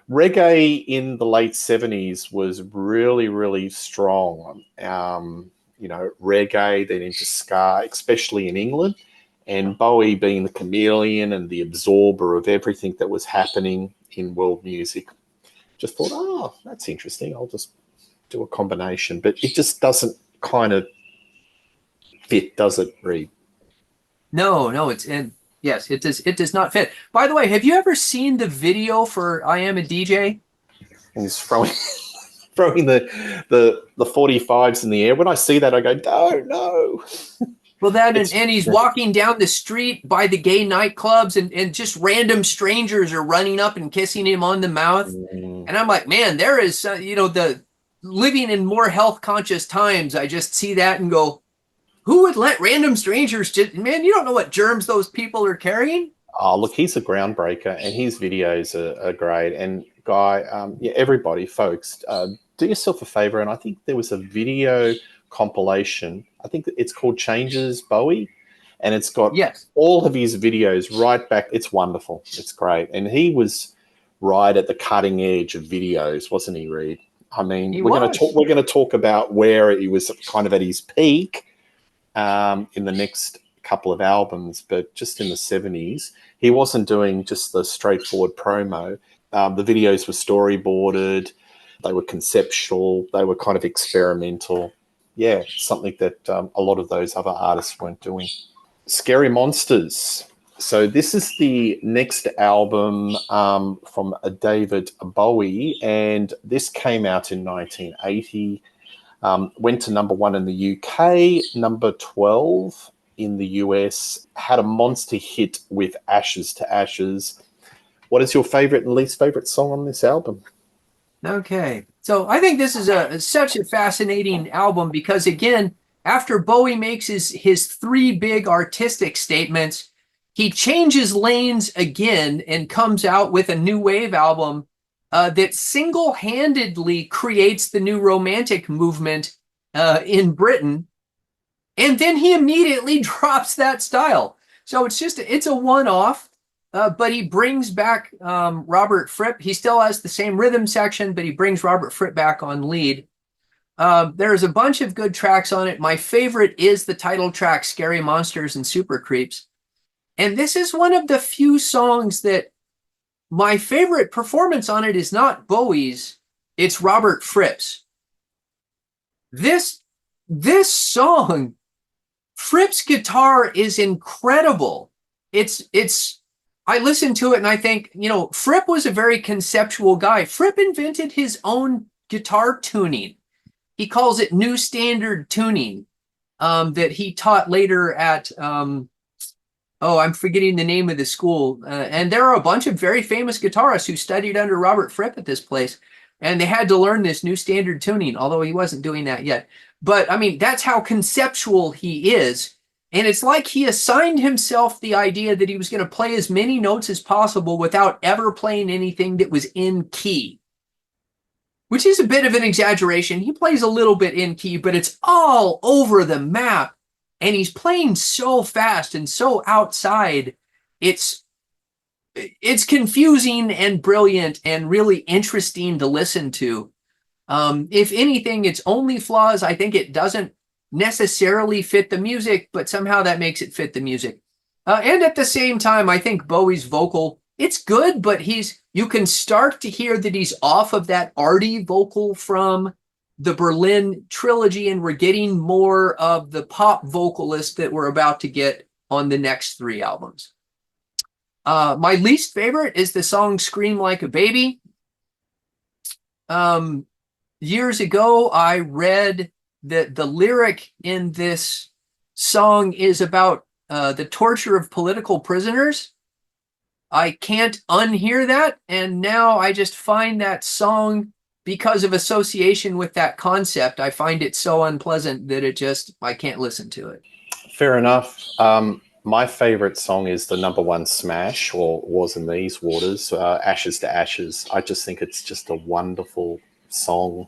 reggae in the late 70s was really, really strong. Reggae, then into ska, especially in England. And Bowie being the chameleon and the absorber of everything that was happening in world music. Just thought, oh, that's interesting. I'll just do a combination. But it just doesn't kind of fit, does it, Reed? No, yes, it does not fit. By the way, have you ever seen the video for I Am a DJ? And he's throwing the 45s in the air. When I see that, I go, no. Well, and he's walking down the street by the gay nightclubs, and just random strangers are running up and kissing him on the mouth. And I'm like, man, there is, the living in more health conscious times. I just see that and go, who would let random strangers man, you don't know what germs those people are carrying. Oh, look, he's a groundbreaker, and his videos are great. And Guy, everybody, folks, do yourself a favor. And I think there was a video compilation. I think it's called Changes Bowie, and it's got all of his videos right back. It's wonderful. It's great. And he was right at the cutting edge of videos, wasn't he, Reed? I mean, we're going to talk about where he was kind of at his peak in the next couple of albums, but just in the 70s, he wasn't doing just the straightforward promo. The videos were storyboarded, they were conceptual, they were kind of experimental. Yeah, something that a lot of those other artists weren't doing. Scary Monsters. So this is the next album from David Bowie, and this came out in 1980. Went to number 1 in the UK, number 12 in the US, had a monster hit with Ashes to Ashes. What is your favorite and least favorite song on this album? Okay. So I think this is such a fascinating album because, again, after Bowie makes his 3 big artistic statements, he changes lanes again and comes out with a new wave album that single-handedly creates the new romantic movement in Britain. And then he immediately drops that style. So it's a one-off. But he brings back Robert Fripp. He still has the same rhythm section, but he brings Robert Fripp back on lead. There's a bunch of good tracks on it. My favorite is the title track, Scary Monsters and Super Creeps. And this is one of the few songs that my favorite performance on it is not Bowie's, it's Robert Fripp's. This song, Fripp's guitar is incredible. I listen to it and I think, Fripp was a very conceptual guy. Fripp invented his own guitar tuning. He calls it New Standard Tuning, that he taught later at, I'm forgetting the name of the school. And there are a bunch of very famous guitarists who studied under Robert Fripp at this place. And they had to learn this New Standard Tuning, although he wasn't doing that yet. But I mean, that's how conceptual he is. And it's like he assigned himself the idea that he was going to play as many notes as possible without ever playing anything that was in key, which is a bit of an exaggeration. He plays a little bit in key, but it's all over the map. And he's playing so fast and so outside. It's confusing and brilliant and really interesting to listen to. If anything, its only flaws, I think it doesn't necessarily fit the music, but somehow that makes it fit the music. And at the same time, I think Bowie's vocal, it's good, but you can start to hear that he's off of that arty vocal from the Berlin trilogy, and we're getting more of the pop vocalist that we're about to get on the next 3 albums. My least favorite is the song Scream Like a Baby. Years ago, I read that the lyric in this song is about the torture of political prisoners. I can't unhear that, and now I just find that song, because of association with that concept, I find it so unpleasant that I can't listen to it. Fair enough. My favorite song is the #1 smash, or was in these waters, Ashes to Ashes. I just think it's just a wonderful song,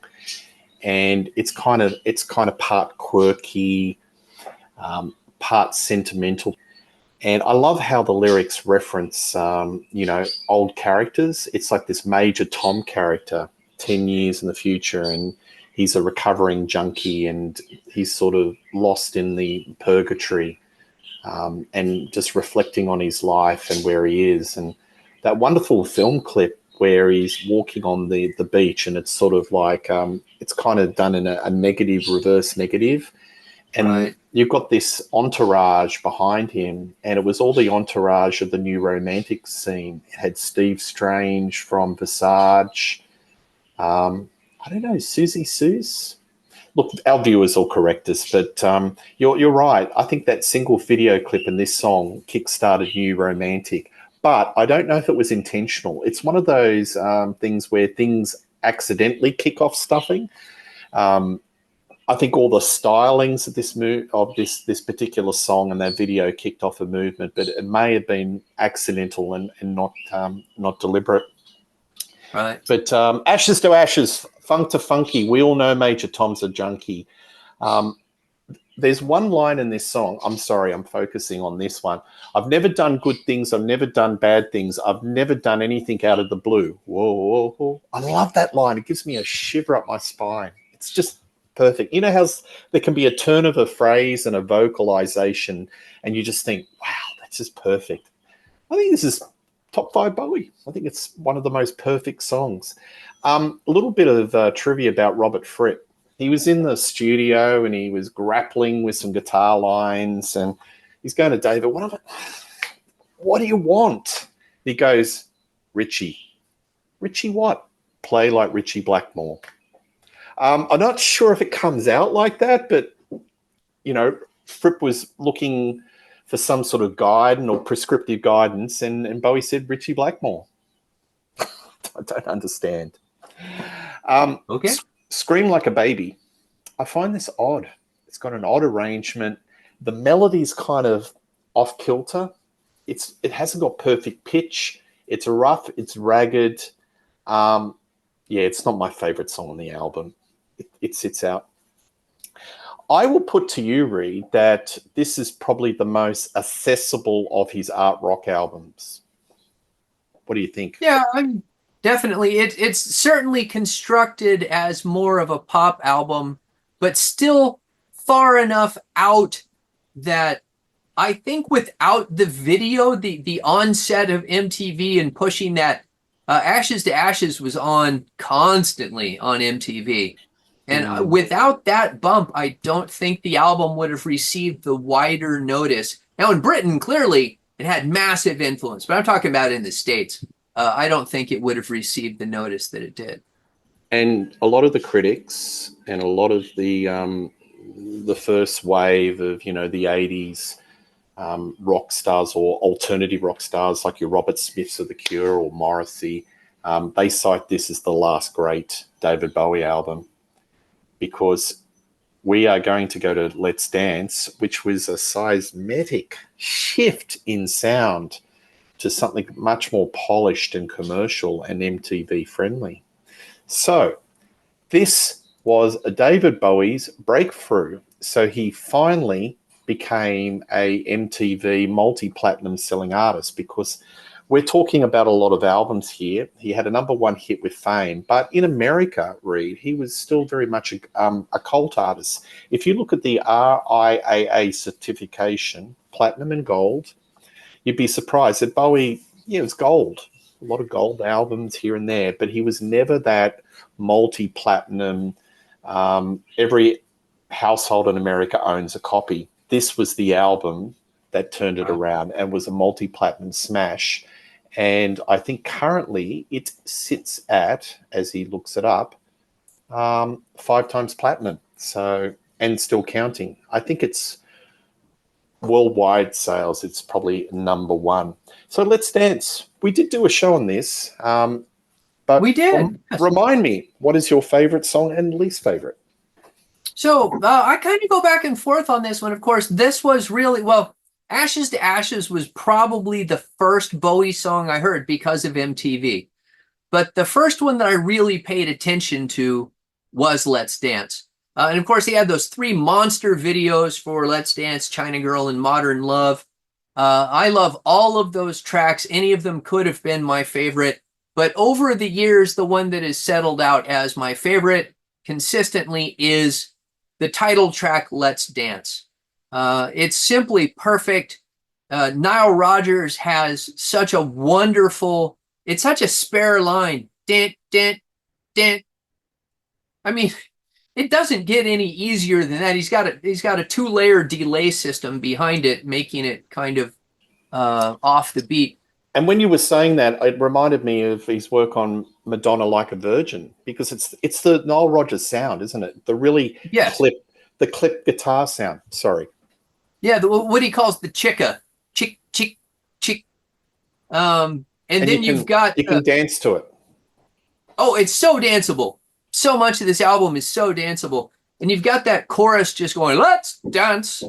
and it's kind of part quirky, part sentimental. And I love how the lyrics reference, old characters. It's like this Major Tom character 10 years in the future, and he's a recovering junkie, and he's sort of lost in the purgatory, and just reflecting on his life and where he is. And that wonderful film clip where he's walking on the beach, and it's sort of like, it's kind of done in a negative, reverse negative. And right. You've got this entourage behind him, and it was all the entourage of the New Romantic scene. It had Steve Strange from Visage. I don't know, Susie Suze? Look, our viewers will correct us, but you're right. I think that single video clip in this song kickstarted New Romantic, but I don't know if it was intentional. It's one of those things where things accidentally kick off stuffing. I think all the stylings of this particular song and that video kicked off a movement, but it may have been accidental and not deliberate. Right. But Ashes to Ashes, Funk to Funky, we all know Major Tom's a junkie. There's one line in this song. I'm sorry, I'm focusing on this one. I've never done good things. I've never done bad things. I've never done anything out of the blue. Whoa, whoa, whoa. I love that line. It gives me a shiver up my spine. It's just perfect. You know how there can be a turn of a phrase and a vocalization, and you just think, wow, that's just perfect. I think this is top 5 Bowie. I think it's one of the most perfect songs. A little bit of trivia about Robert Fripp. He was in the studio and he was grappling with some guitar lines, and he's going to David, what do you want? He goes, Richie. Richie what? Play like Richie Blackmore. I'm not sure if it comes out like that, but, Fripp was looking for some sort of guide or prescriptive guidance, and Bowie said Richie Blackmore. I don't understand. Okay. Scream Like a Baby. I find this odd. It's got an odd arrangement. The melody's kind of off kilter. It hasn't got perfect pitch. It's rough. It's ragged. It's not my favorite song on the album. It sits out. I will put to you, Reed, that this is probably the most accessible of his art rock albums. What do you think? Yeah, I'm definitely. It's certainly constructed as more of a pop album, but still far enough out that I think without the video, the onset of MTV and pushing that Ashes to Ashes was on constantly on MTV. And Mm. without that bump, I don't think the album would have received the wider notice. Now, in Britain, clearly, it had massive influence, but I'm talking about in the States. I don't think it would have received the notice that it did. And a lot of the critics and a lot of the first wave of the '80s rock stars or alternative rock stars like your Robert Smiths of The Cure or Morrissey, they cite this as the last great David Bowie album because we are going to go to Let's Dance, which was a seismic shift in sound to something much more polished and commercial and MTV friendly. So this was David Bowie's breakthrough. So he finally became a MTV multi-platinum selling artist because we're talking about a lot of albums here. He had a #1 hit with Fame, but in America, Reed, he was still very much a cult artist. If you look at the RIAA certification, platinum and gold, you'd be surprised that Bowie, it was gold. A lot of gold albums here and there, but he was never that multi-platinum. Every household in America owns a copy. This was the album that turned it around and was a multi-platinum smash. And I think currently it sits at, as he looks it up, 5 times platinum. So, and still counting. I think it's worldwide sales. It's probably #1. So Let's Dance. We did do a show on this. But we did. Remind me, what is your favorite song and least favorite? So I kind of go back and forth on this one. Of course, this was really, well, Ashes to Ashes was probably the first Bowie song I heard because of MTV. But the first one that I really paid attention to was Let's Dance. And of course, he had those 3 monster videos for Let's Dance, China Girl, and Modern Love. I love all of those tracks. Any of them could have been my favorite. But over the years, the one that has settled out as my favorite consistently is the title track, Let's Dance. It's simply perfect. Nile Rodgers has such a wonderful, it's such a spare line. Dent, dent, dent. I mean, it doesn't get any easier than that. He's got a 2-layer delay system behind it, making it kind of off the beat. And when you were saying that, it reminded me of his work on Madonna Like a Virgin, because it's the Nile Rodgers sound, isn't it? The really clip guitar sound. Sorry. Yeah, what he calls the chicka, chick, chick, chick. And then you can dance to it. Oh, it's so danceable. So much of this album is so danceable. And you've got that chorus just going, let's dance.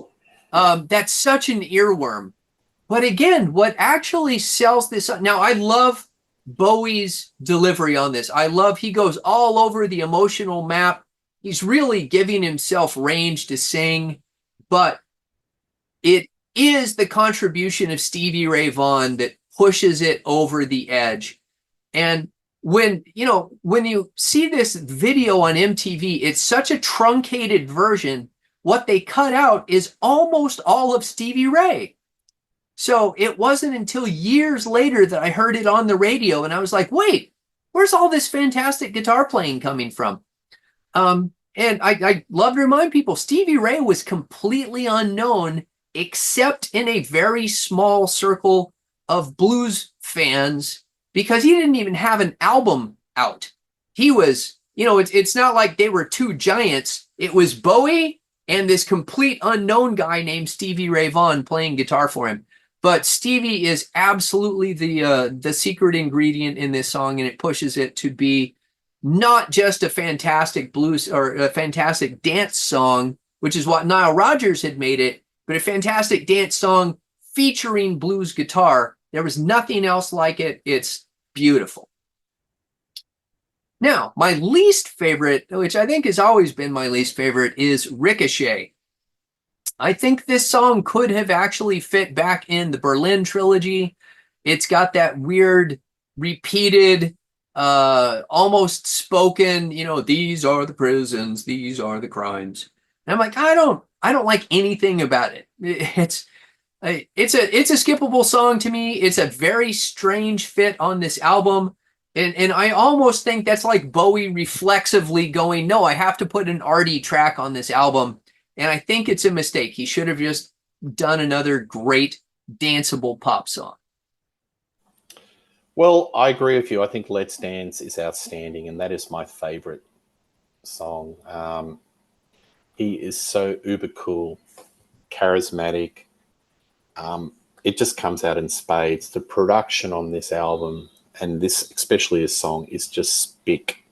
That's such an earworm. But again, what actually sells this, now I love Bowie's delivery on this. He goes all over the emotional map. He's really giving himself range to sing, but it is the contribution of Stevie Ray Vaughan that pushes it over the edge. And when you see this video on MTV, it's such a truncated version. What they cut out is almost all of Stevie Ray. So it wasn't until years later that I heard it on the radio and I was like, wait, where's all this fantastic guitar playing coming from? And I love to remind people, Stevie Ray was completely unknown except in a very small circle of blues fans because he didn't even have an album out. He was, it's not like they were 2 giants. It was Bowie and this complete unknown guy named Stevie Ray Vaughan playing guitar for him. But Stevie is absolutely the secret ingredient in this song, and it pushes it to be not just a fantastic blues or a fantastic dance song, which is what Nile Rodgers had made it, but a fantastic dance song featuring blues guitar. There was nothing else like it. It's beautiful. Now, my least favorite, which I think has always been my least favorite, is Ricochet. I think this song could have actually fit back in the Berlin trilogy. It's got that weird, repeated, almost spoken, these are the prisons, these are the crimes. And I'm like, I don't like anything about it. It's a skippable song to me. It's a very strange fit on this album. And I almost think that's like Bowie reflexively going, no, I have to put an arty track on this album. And I think it's a mistake. He should have just done another great danceable pop song. Well, I agree with you. I think Let's Dance is outstanding, and that is my favorite song. He is so uber cool, charismatic. It just comes out in spades. The production on this album, and this especially this song, is just spick.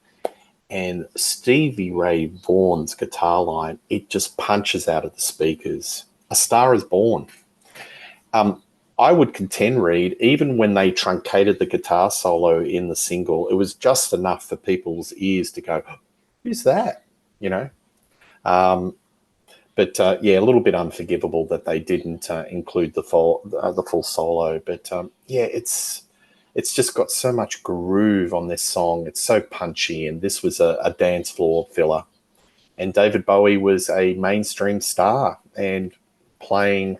And Stevie Ray Vaughan's guitar line, it just punches out of the speakers. A Star is Born. I would contend, Reed, even when they truncated the guitar solo in the single, it was just enough for people's ears to go, who's that? You know? But yeah, a little bit unforgivable that they didn't include the full solo. But yeah, it's just got so much groove on this song. It's so punchy, and this was a dance floor filler. And David Bowie was a mainstream star and playing,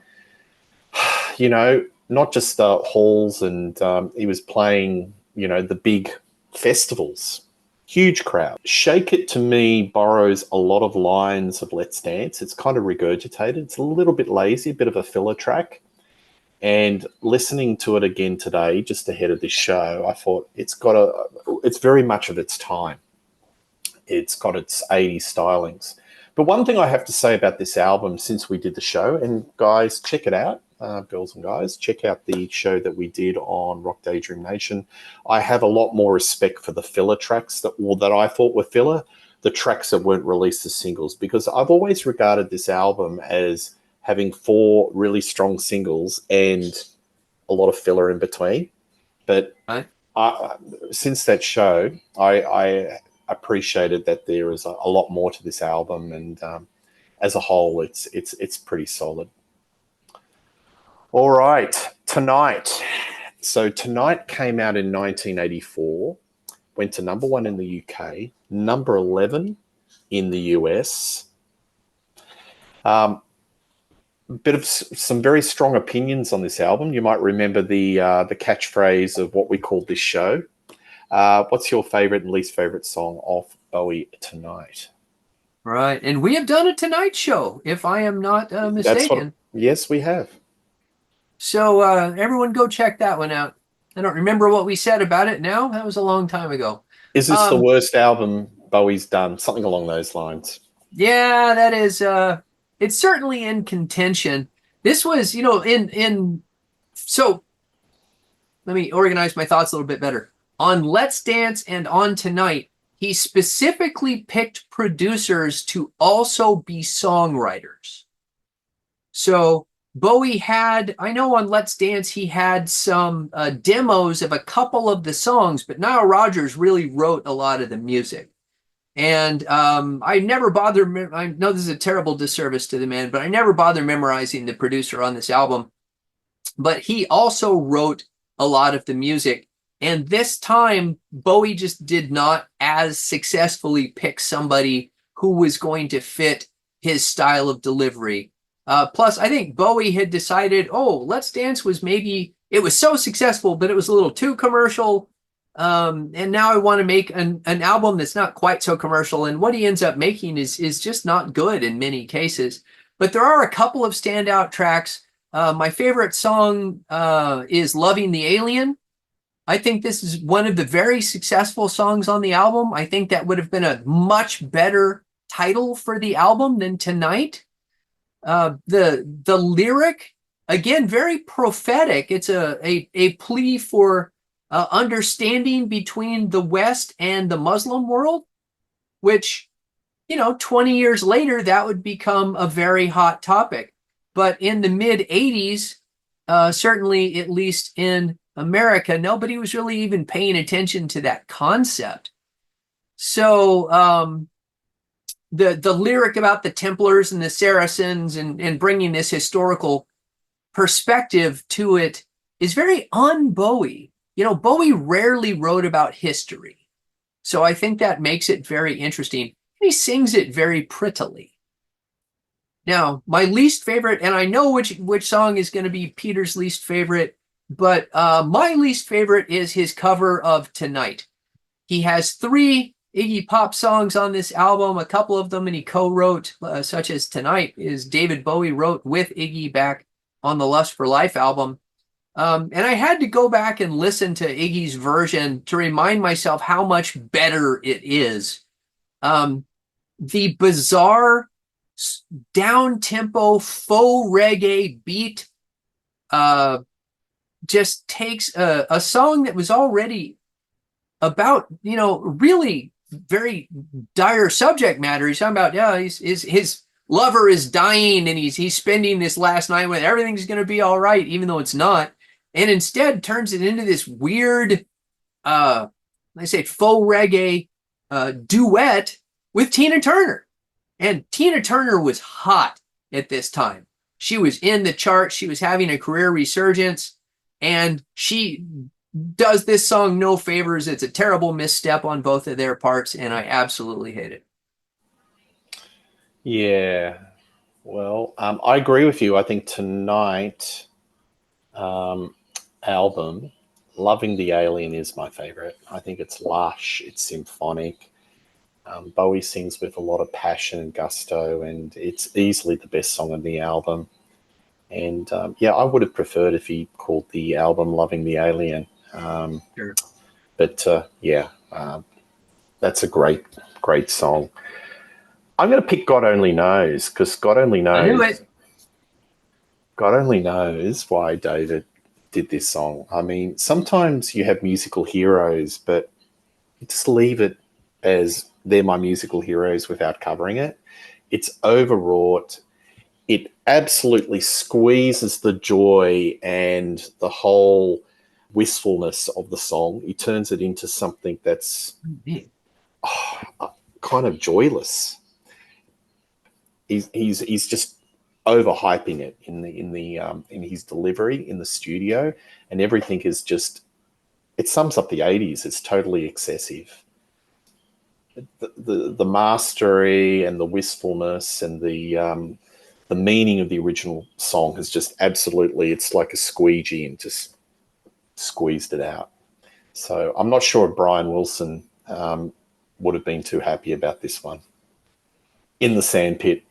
you know, not just halls, and he was playing, you know, the big festivals. Huge crowd. Shake It To Me borrows a lot of lines of Let's Dance. It's kind of regurgitated. It's a little bit lazy, a bit of a filler track. And listening to it again today, just ahead of this show, I thought it's very much of its time. It's got its 80s stylings. But one thing I have to say about this album since we did the show, and guys, check it out, girls and guys, check out the show that we did on Rock Daydream Nation. I have a lot more respect for the filler tracks that I thought were filler, the tracks that weren't released as singles, because I've always regarded this album as having 4 really strong singles and a lot of filler in between. But since that show, I appreciated that there is a lot more to this album, and as a whole, it's pretty solid. All right, Tonight. So Tonight came out in 1984, went to number 1 in the UK, number 11 in the US. Bit of some very strong opinions on this album. You might remember the catchphrase of what we called this show. What's your favorite and least favorite song off Bowie Tonight? Right, and we have done a Tonight show, if I am not mistaken. Yes, we have. So everyone go check that one out. I don't remember what we said about it now. That was a long time ago. Is this the worst album Bowie's done? Something along those lines. Yeah, that is... it's certainly in contention. This was, you know, so let me organize my thoughts a little bit better. On Let's Dance and on Tonight, he specifically picked producers to also be songwriters. So Bowie had, I know on Let's Dance, he had some demos of a couple of the songs, but Nile Rodgers really wrote a lot of the music. And I never bothered, I know this is a terrible disservice to the man, but I never bothered memorizing the producer on this album. But he also wrote a lot of the music. And this time, Bowie just did not as successfully pick somebody who was going to fit his style of delivery. Plus, I think Bowie had decided, Let's Dance was maybe, it was so successful, but it was a little too commercial. And now I want to make an album that's not quite so commercial. And what he ends up making is just not good in many cases. But there are a couple of standout tracks. My favorite song is Loving the Alien. I think this is one of the very successful songs on the album. I think that would have been a much better title for the album than Tonight. The lyric, again, very prophetic. It's a plea for understanding between the West and the Muslim world, which, 20 years later, that would become a very hot topic. But in the mid-'80s, certainly at least in America, nobody was really even paying attention to that concept. So the lyric about the Templars and the Saracens and bringing this historical perspective to it is very un-Bowie. Bowie rarely wrote about history. So I think that makes it very interesting. He sings it very prettily. Now, my least favorite, and I know which song is going to be Peter's least favorite. But my least favorite is his cover of Tonight. He has 3 Iggy Pop songs on this album, a couple of them, and he co-wrote, such as Tonight, is David Bowie wrote with Iggy back on the Lust for Life album. And I had to go back and listen to Iggy's version to remind myself how much better it is. The bizarre, down-tempo, faux reggae beat just takes a song that was already about, really very dire subject matter. He's talking about, his lover is dying and he's spending this last night with everything's going to be all right, even though it's not. And instead turns it into this weird, faux reggae duet with Tina Turner. And Tina Turner was hot at this time. She was in the charts. She was having a career resurgence. And she does this song no favors. It's a terrible misstep on both of their parts, and I absolutely hate it. Yeah. Well, I agree with you. I think Tonight album, Loving the Alien, is my favorite. I think it's lush, it's symphonic. Bowie sings with a lot of passion and gusto, and it's easily the best song on the album. And I would have preferred if he called the album Loving the Alien. Sure. But that's a great song. I'm going to pick God Only Knows, because God Only Knows why David did this song. I mean, sometimes you have musical heroes, but you just leave it as they're my musical heroes without covering it. It's overwrought. It absolutely squeezes the joy and the whole wistfulness of the song. He turns it into something that's kind of joyless. He's just overhyping it in his delivery in the studio, and everything is just, it sums up the 80s. It's totally excessive. The mastery and the wistfulness and the meaning of the original song has just absolutely, it's like a squeegee and just squeezed it out. So I'm not sure if Brian Wilson would have been too happy about this one. In the Sandpit.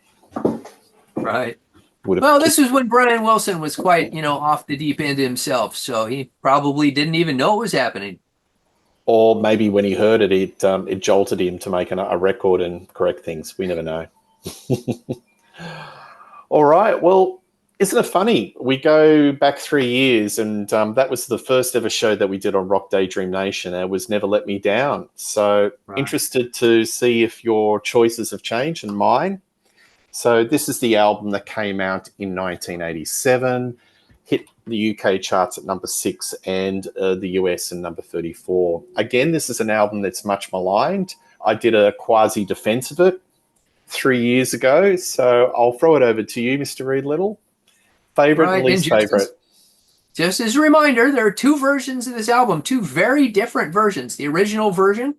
Right. Well, this was when Brian Wilson was quite, off the deep end himself, so he probably didn't even know what was happening. Or maybe when he heard it, it jolted him to make a record and correct things. We never know. All right. Well, isn't it funny? We go back 3 years, and that was the first ever show that we did on Rock Daydream Nation, and it was Never Let Me Down. So Interested to see if your choices have changed and mine. So this is the album that came out in 1987, hit the UK charts at number 6 and the US in number 34. Again, this is an album that's much maligned. I did a quasi-defense of it 3 years ago, so I'll throw it over to you, Mr. Reed Little. Favorite and least favorite? Just as a reminder, there are 2 versions of this album, 2 very different versions. The original version,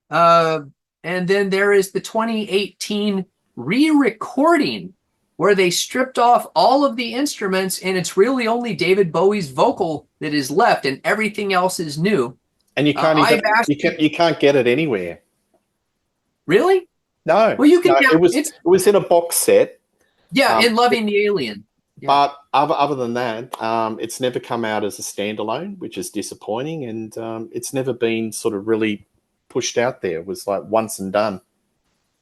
and then there is the 2018 re-recording where they stripped off all of the instruments, and it's really only David Bowie's vocal that is left, and everything else is new. And you can't you can't get it anywhere. Really? No. Well, you can. No, it was in a box set. Yeah, in Loving the Alien. Yeah. But other than that, it's never come out as a standalone, which is disappointing, and it's never been sort of really pushed out there. It was like once and done.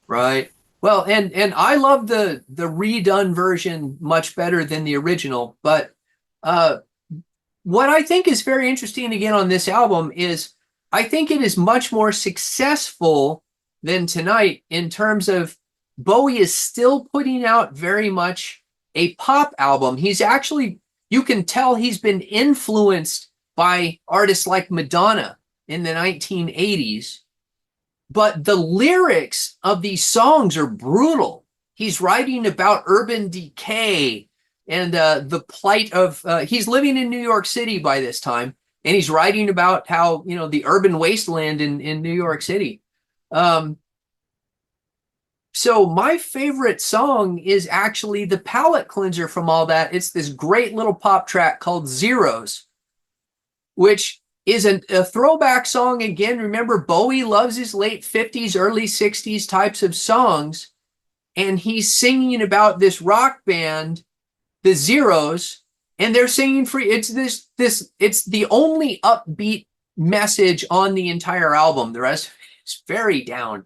Right. Well, and I love the redone version much better than the original. But what I think is very interesting again on this album is I think it is much more successful than Tonight in terms of Bowie is still putting out very much a pop album. He's actually, you can tell he's been influenced by artists like Madonna in the 1980s. But the lyrics of these songs are brutal. He's writing about urban decay and the plight of, he's living in New York City by this time, and he's writing about how, the urban wasteland in New York City. So my favorite song is actually the palate cleanser from all that. It's this great little pop track called Zeros. which is a throwback song again. Remember, Bowie loves his late 50s, early 60s types of songs, and he's singing about this rock band, the Zeros, and they're singing free. It's it's the only upbeat message on the entire album. The rest is very down,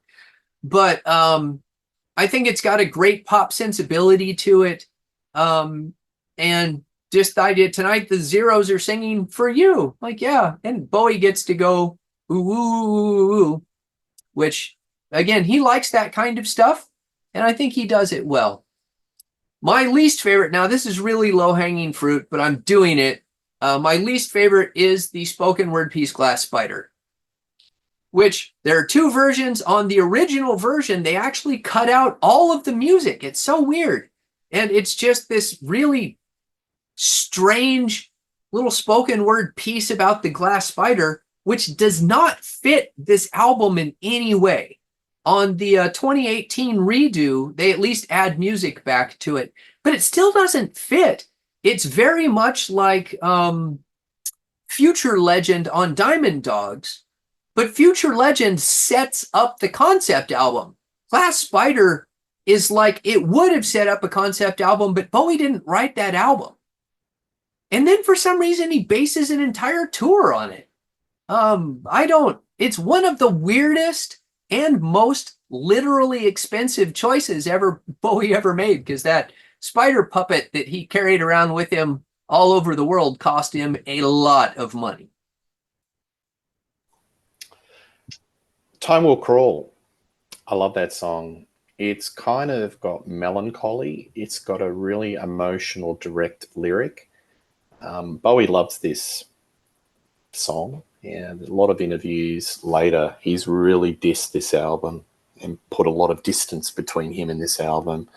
but I think it's got a great pop sensibility to it, and just the idea tonight the Zeros are singing for you, like, yeah, and Bowie gets to go ooh, ooh, ooh, ooh, which again, he likes that kind of stuff, and I think he does it well. My least favorite, now this is really low-hanging fruit, but I'm doing it. My least favorite is the spoken word piece Glass Spider, which there are two versions. On the original version, they actually cut out all of the music. It's so weird. And it's just this really strange little spoken word piece about the glass spider, which does not fit this album in any way. On the 2018 redo, they at least add music back to it, but it still doesn't fit. It's very much like Future Legend on Diamond Dogs, but Future Legend sets up the concept album. Glass Spider is like it would have set up a concept album, but Bowie didn't write that album. And then for some reason, he bases an entire tour on it. It's one of the weirdest and most literally expensive choices Bowie ever made, because that spider puppet that he carried around with him all over the world cost him a lot of money. Time Will Crawl. I love that song. It's kind of got melancholy. It's got a really emotional, direct lyric. Bowie loves this song, and a lot of interviews later, he's really dissed this album and put a lot of distance between him and this album,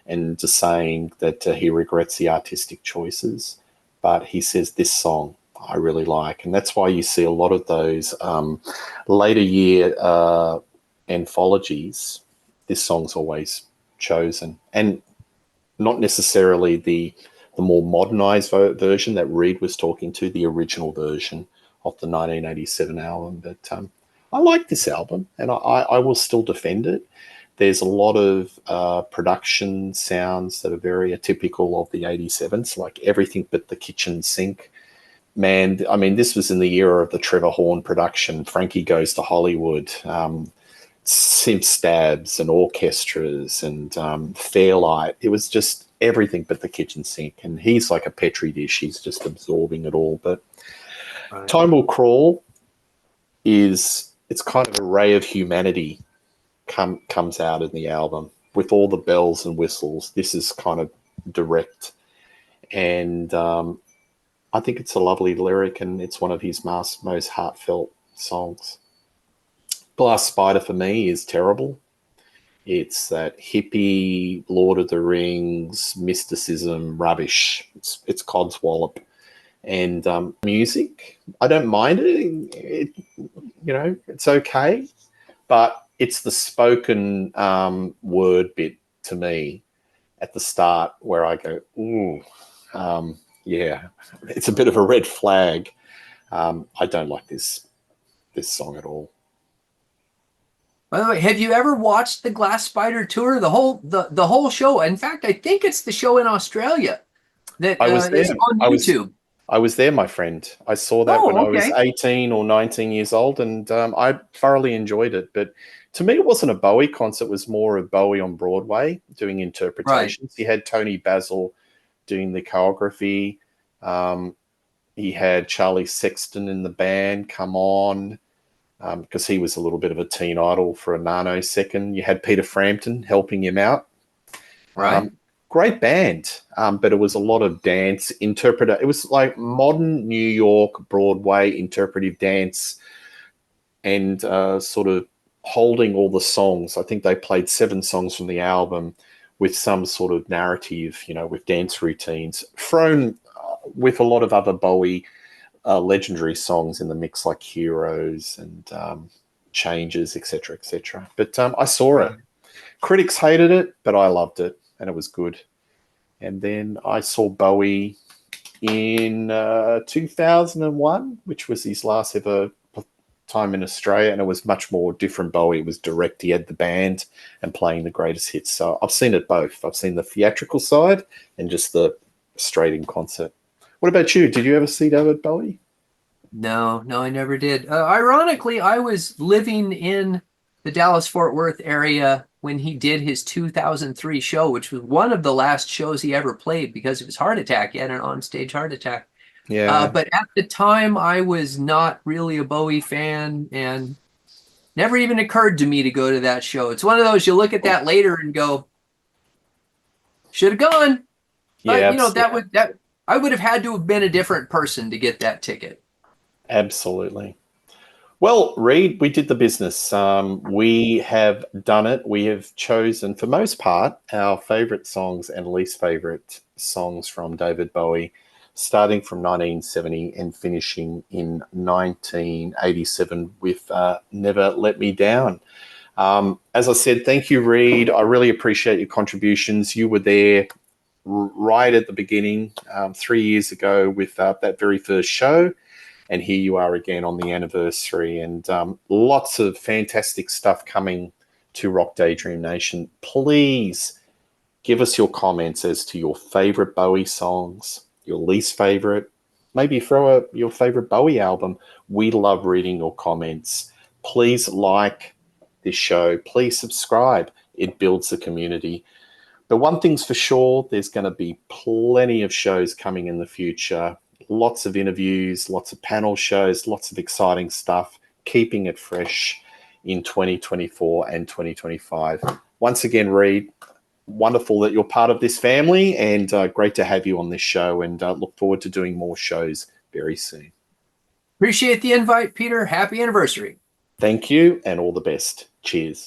and just saying that he regrets the artistic choices. But he says this song I really like, and that's why you see a lot of those later year anthologies. This song's always chosen, and not necessarily the more modernized version that Reed was talking to, the original version of the 1987 album. But I like this album, and I will still defend it. There's a lot of production sounds that are very atypical of the 87s, like everything but the kitchen sink. Man, I mean, this was in the era of the Trevor Horn production, Frankie Goes to Hollywood, synth stabs and orchestras and Fairlight. It was just everything but the kitchen sink, and he's like a petri dish. He's just absorbing it all. But right. Time Will Crawl it's kind of a ray of humanity comes out in the album with all the bells and whistles. This is kind of direct, and I think it's a lovely lyric, and it's one of his most heartfelt songs. Glass Spider for me is terrible. It's that hippie Lord of the Rings mysticism rubbish. It's Codswallop. And music, I don't mind it. It's okay, but it's the spoken word bit to me at the start where I go, ooh, yeah, it's a bit of a red flag. I don't like this song at all. By the way, have you ever watched the Glass Spider tour? The whole show. In fact, I think it's the show in Australia that is on YouTube. I was there, my friend. I saw that when I was 18 or 19 years old, and I thoroughly enjoyed it. But to me, it wasn't a Bowie concert. It was more of Bowie on Broadway doing interpretations. Right. He had Tony Basil doing the choreography. He had Charlie Sexton in the band come on, because he was a little bit of a teen idol for a nanosecond. You had Peter Frampton helping him out. Right. Great band, but it was a lot of dance interpreter. It was like modern New York Broadway interpretive dance, and sort of holding all the songs. I think they played 7 songs from the album with some sort of narrative, with dance routines thrown with a lot of other Bowie legendary songs in the mix, like Heroes and Changes, etc., etc. But I saw it. Critics hated it, but I loved it, and it was good. And then I saw Bowie in 2001, which was his last ever time in Australia, and it was much more different Bowie. It was direct. He had the band and playing the greatest hits. So I've seen it both. I've seen the theatrical side and just the straight in concert. What about you? Did you ever see David Bowie? No, I never did. Ironically, I was living in the Dallas-Fort Worth area when he did his 2003 show, which was one of the last shows he ever played because of his heart attack. He had an onstage heart attack. Yeah. But at the time, I was not really a Bowie fan and never even occurred to me to go to that show. It's one of those you look at that later and go, should have gone. But Yeah, that I would have had to have been a different person to get that ticket. absolutely. Well, Reed, we did the business. We have done it. We have chosen, for most part, our favourite songs and least favourite songs from David Bowie, starting from 1970 and finishing in 1987 with Never Let Me Down. As I said, thank you, Reed. I really appreciate your contributions. You were there right at the beginning 3 years ago with that very first show. And here you are again on the anniversary, and lots of fantastic stuff coming to Rock Daydream Nation. Please give us your comments as to your favorite Bowie songs, your least favorite, maybe throw your favorite Bowie album. We love reading your comments. Please like this show. Please subscribe. It builds the community. But one thing's for sure, there's going to be plenty of shows coming in the future. Lots of interviews, lots of panel shows, lots of exciting stuff, keeping it fresh in 2024 and 2025. Once again, Reed, wonderful that you're part of this family, and great to have you on this show, and look forward to doing more shows very soon. Appreciate the invite, Peter. Happy anniversary. Thank you, and all the best. Cheers.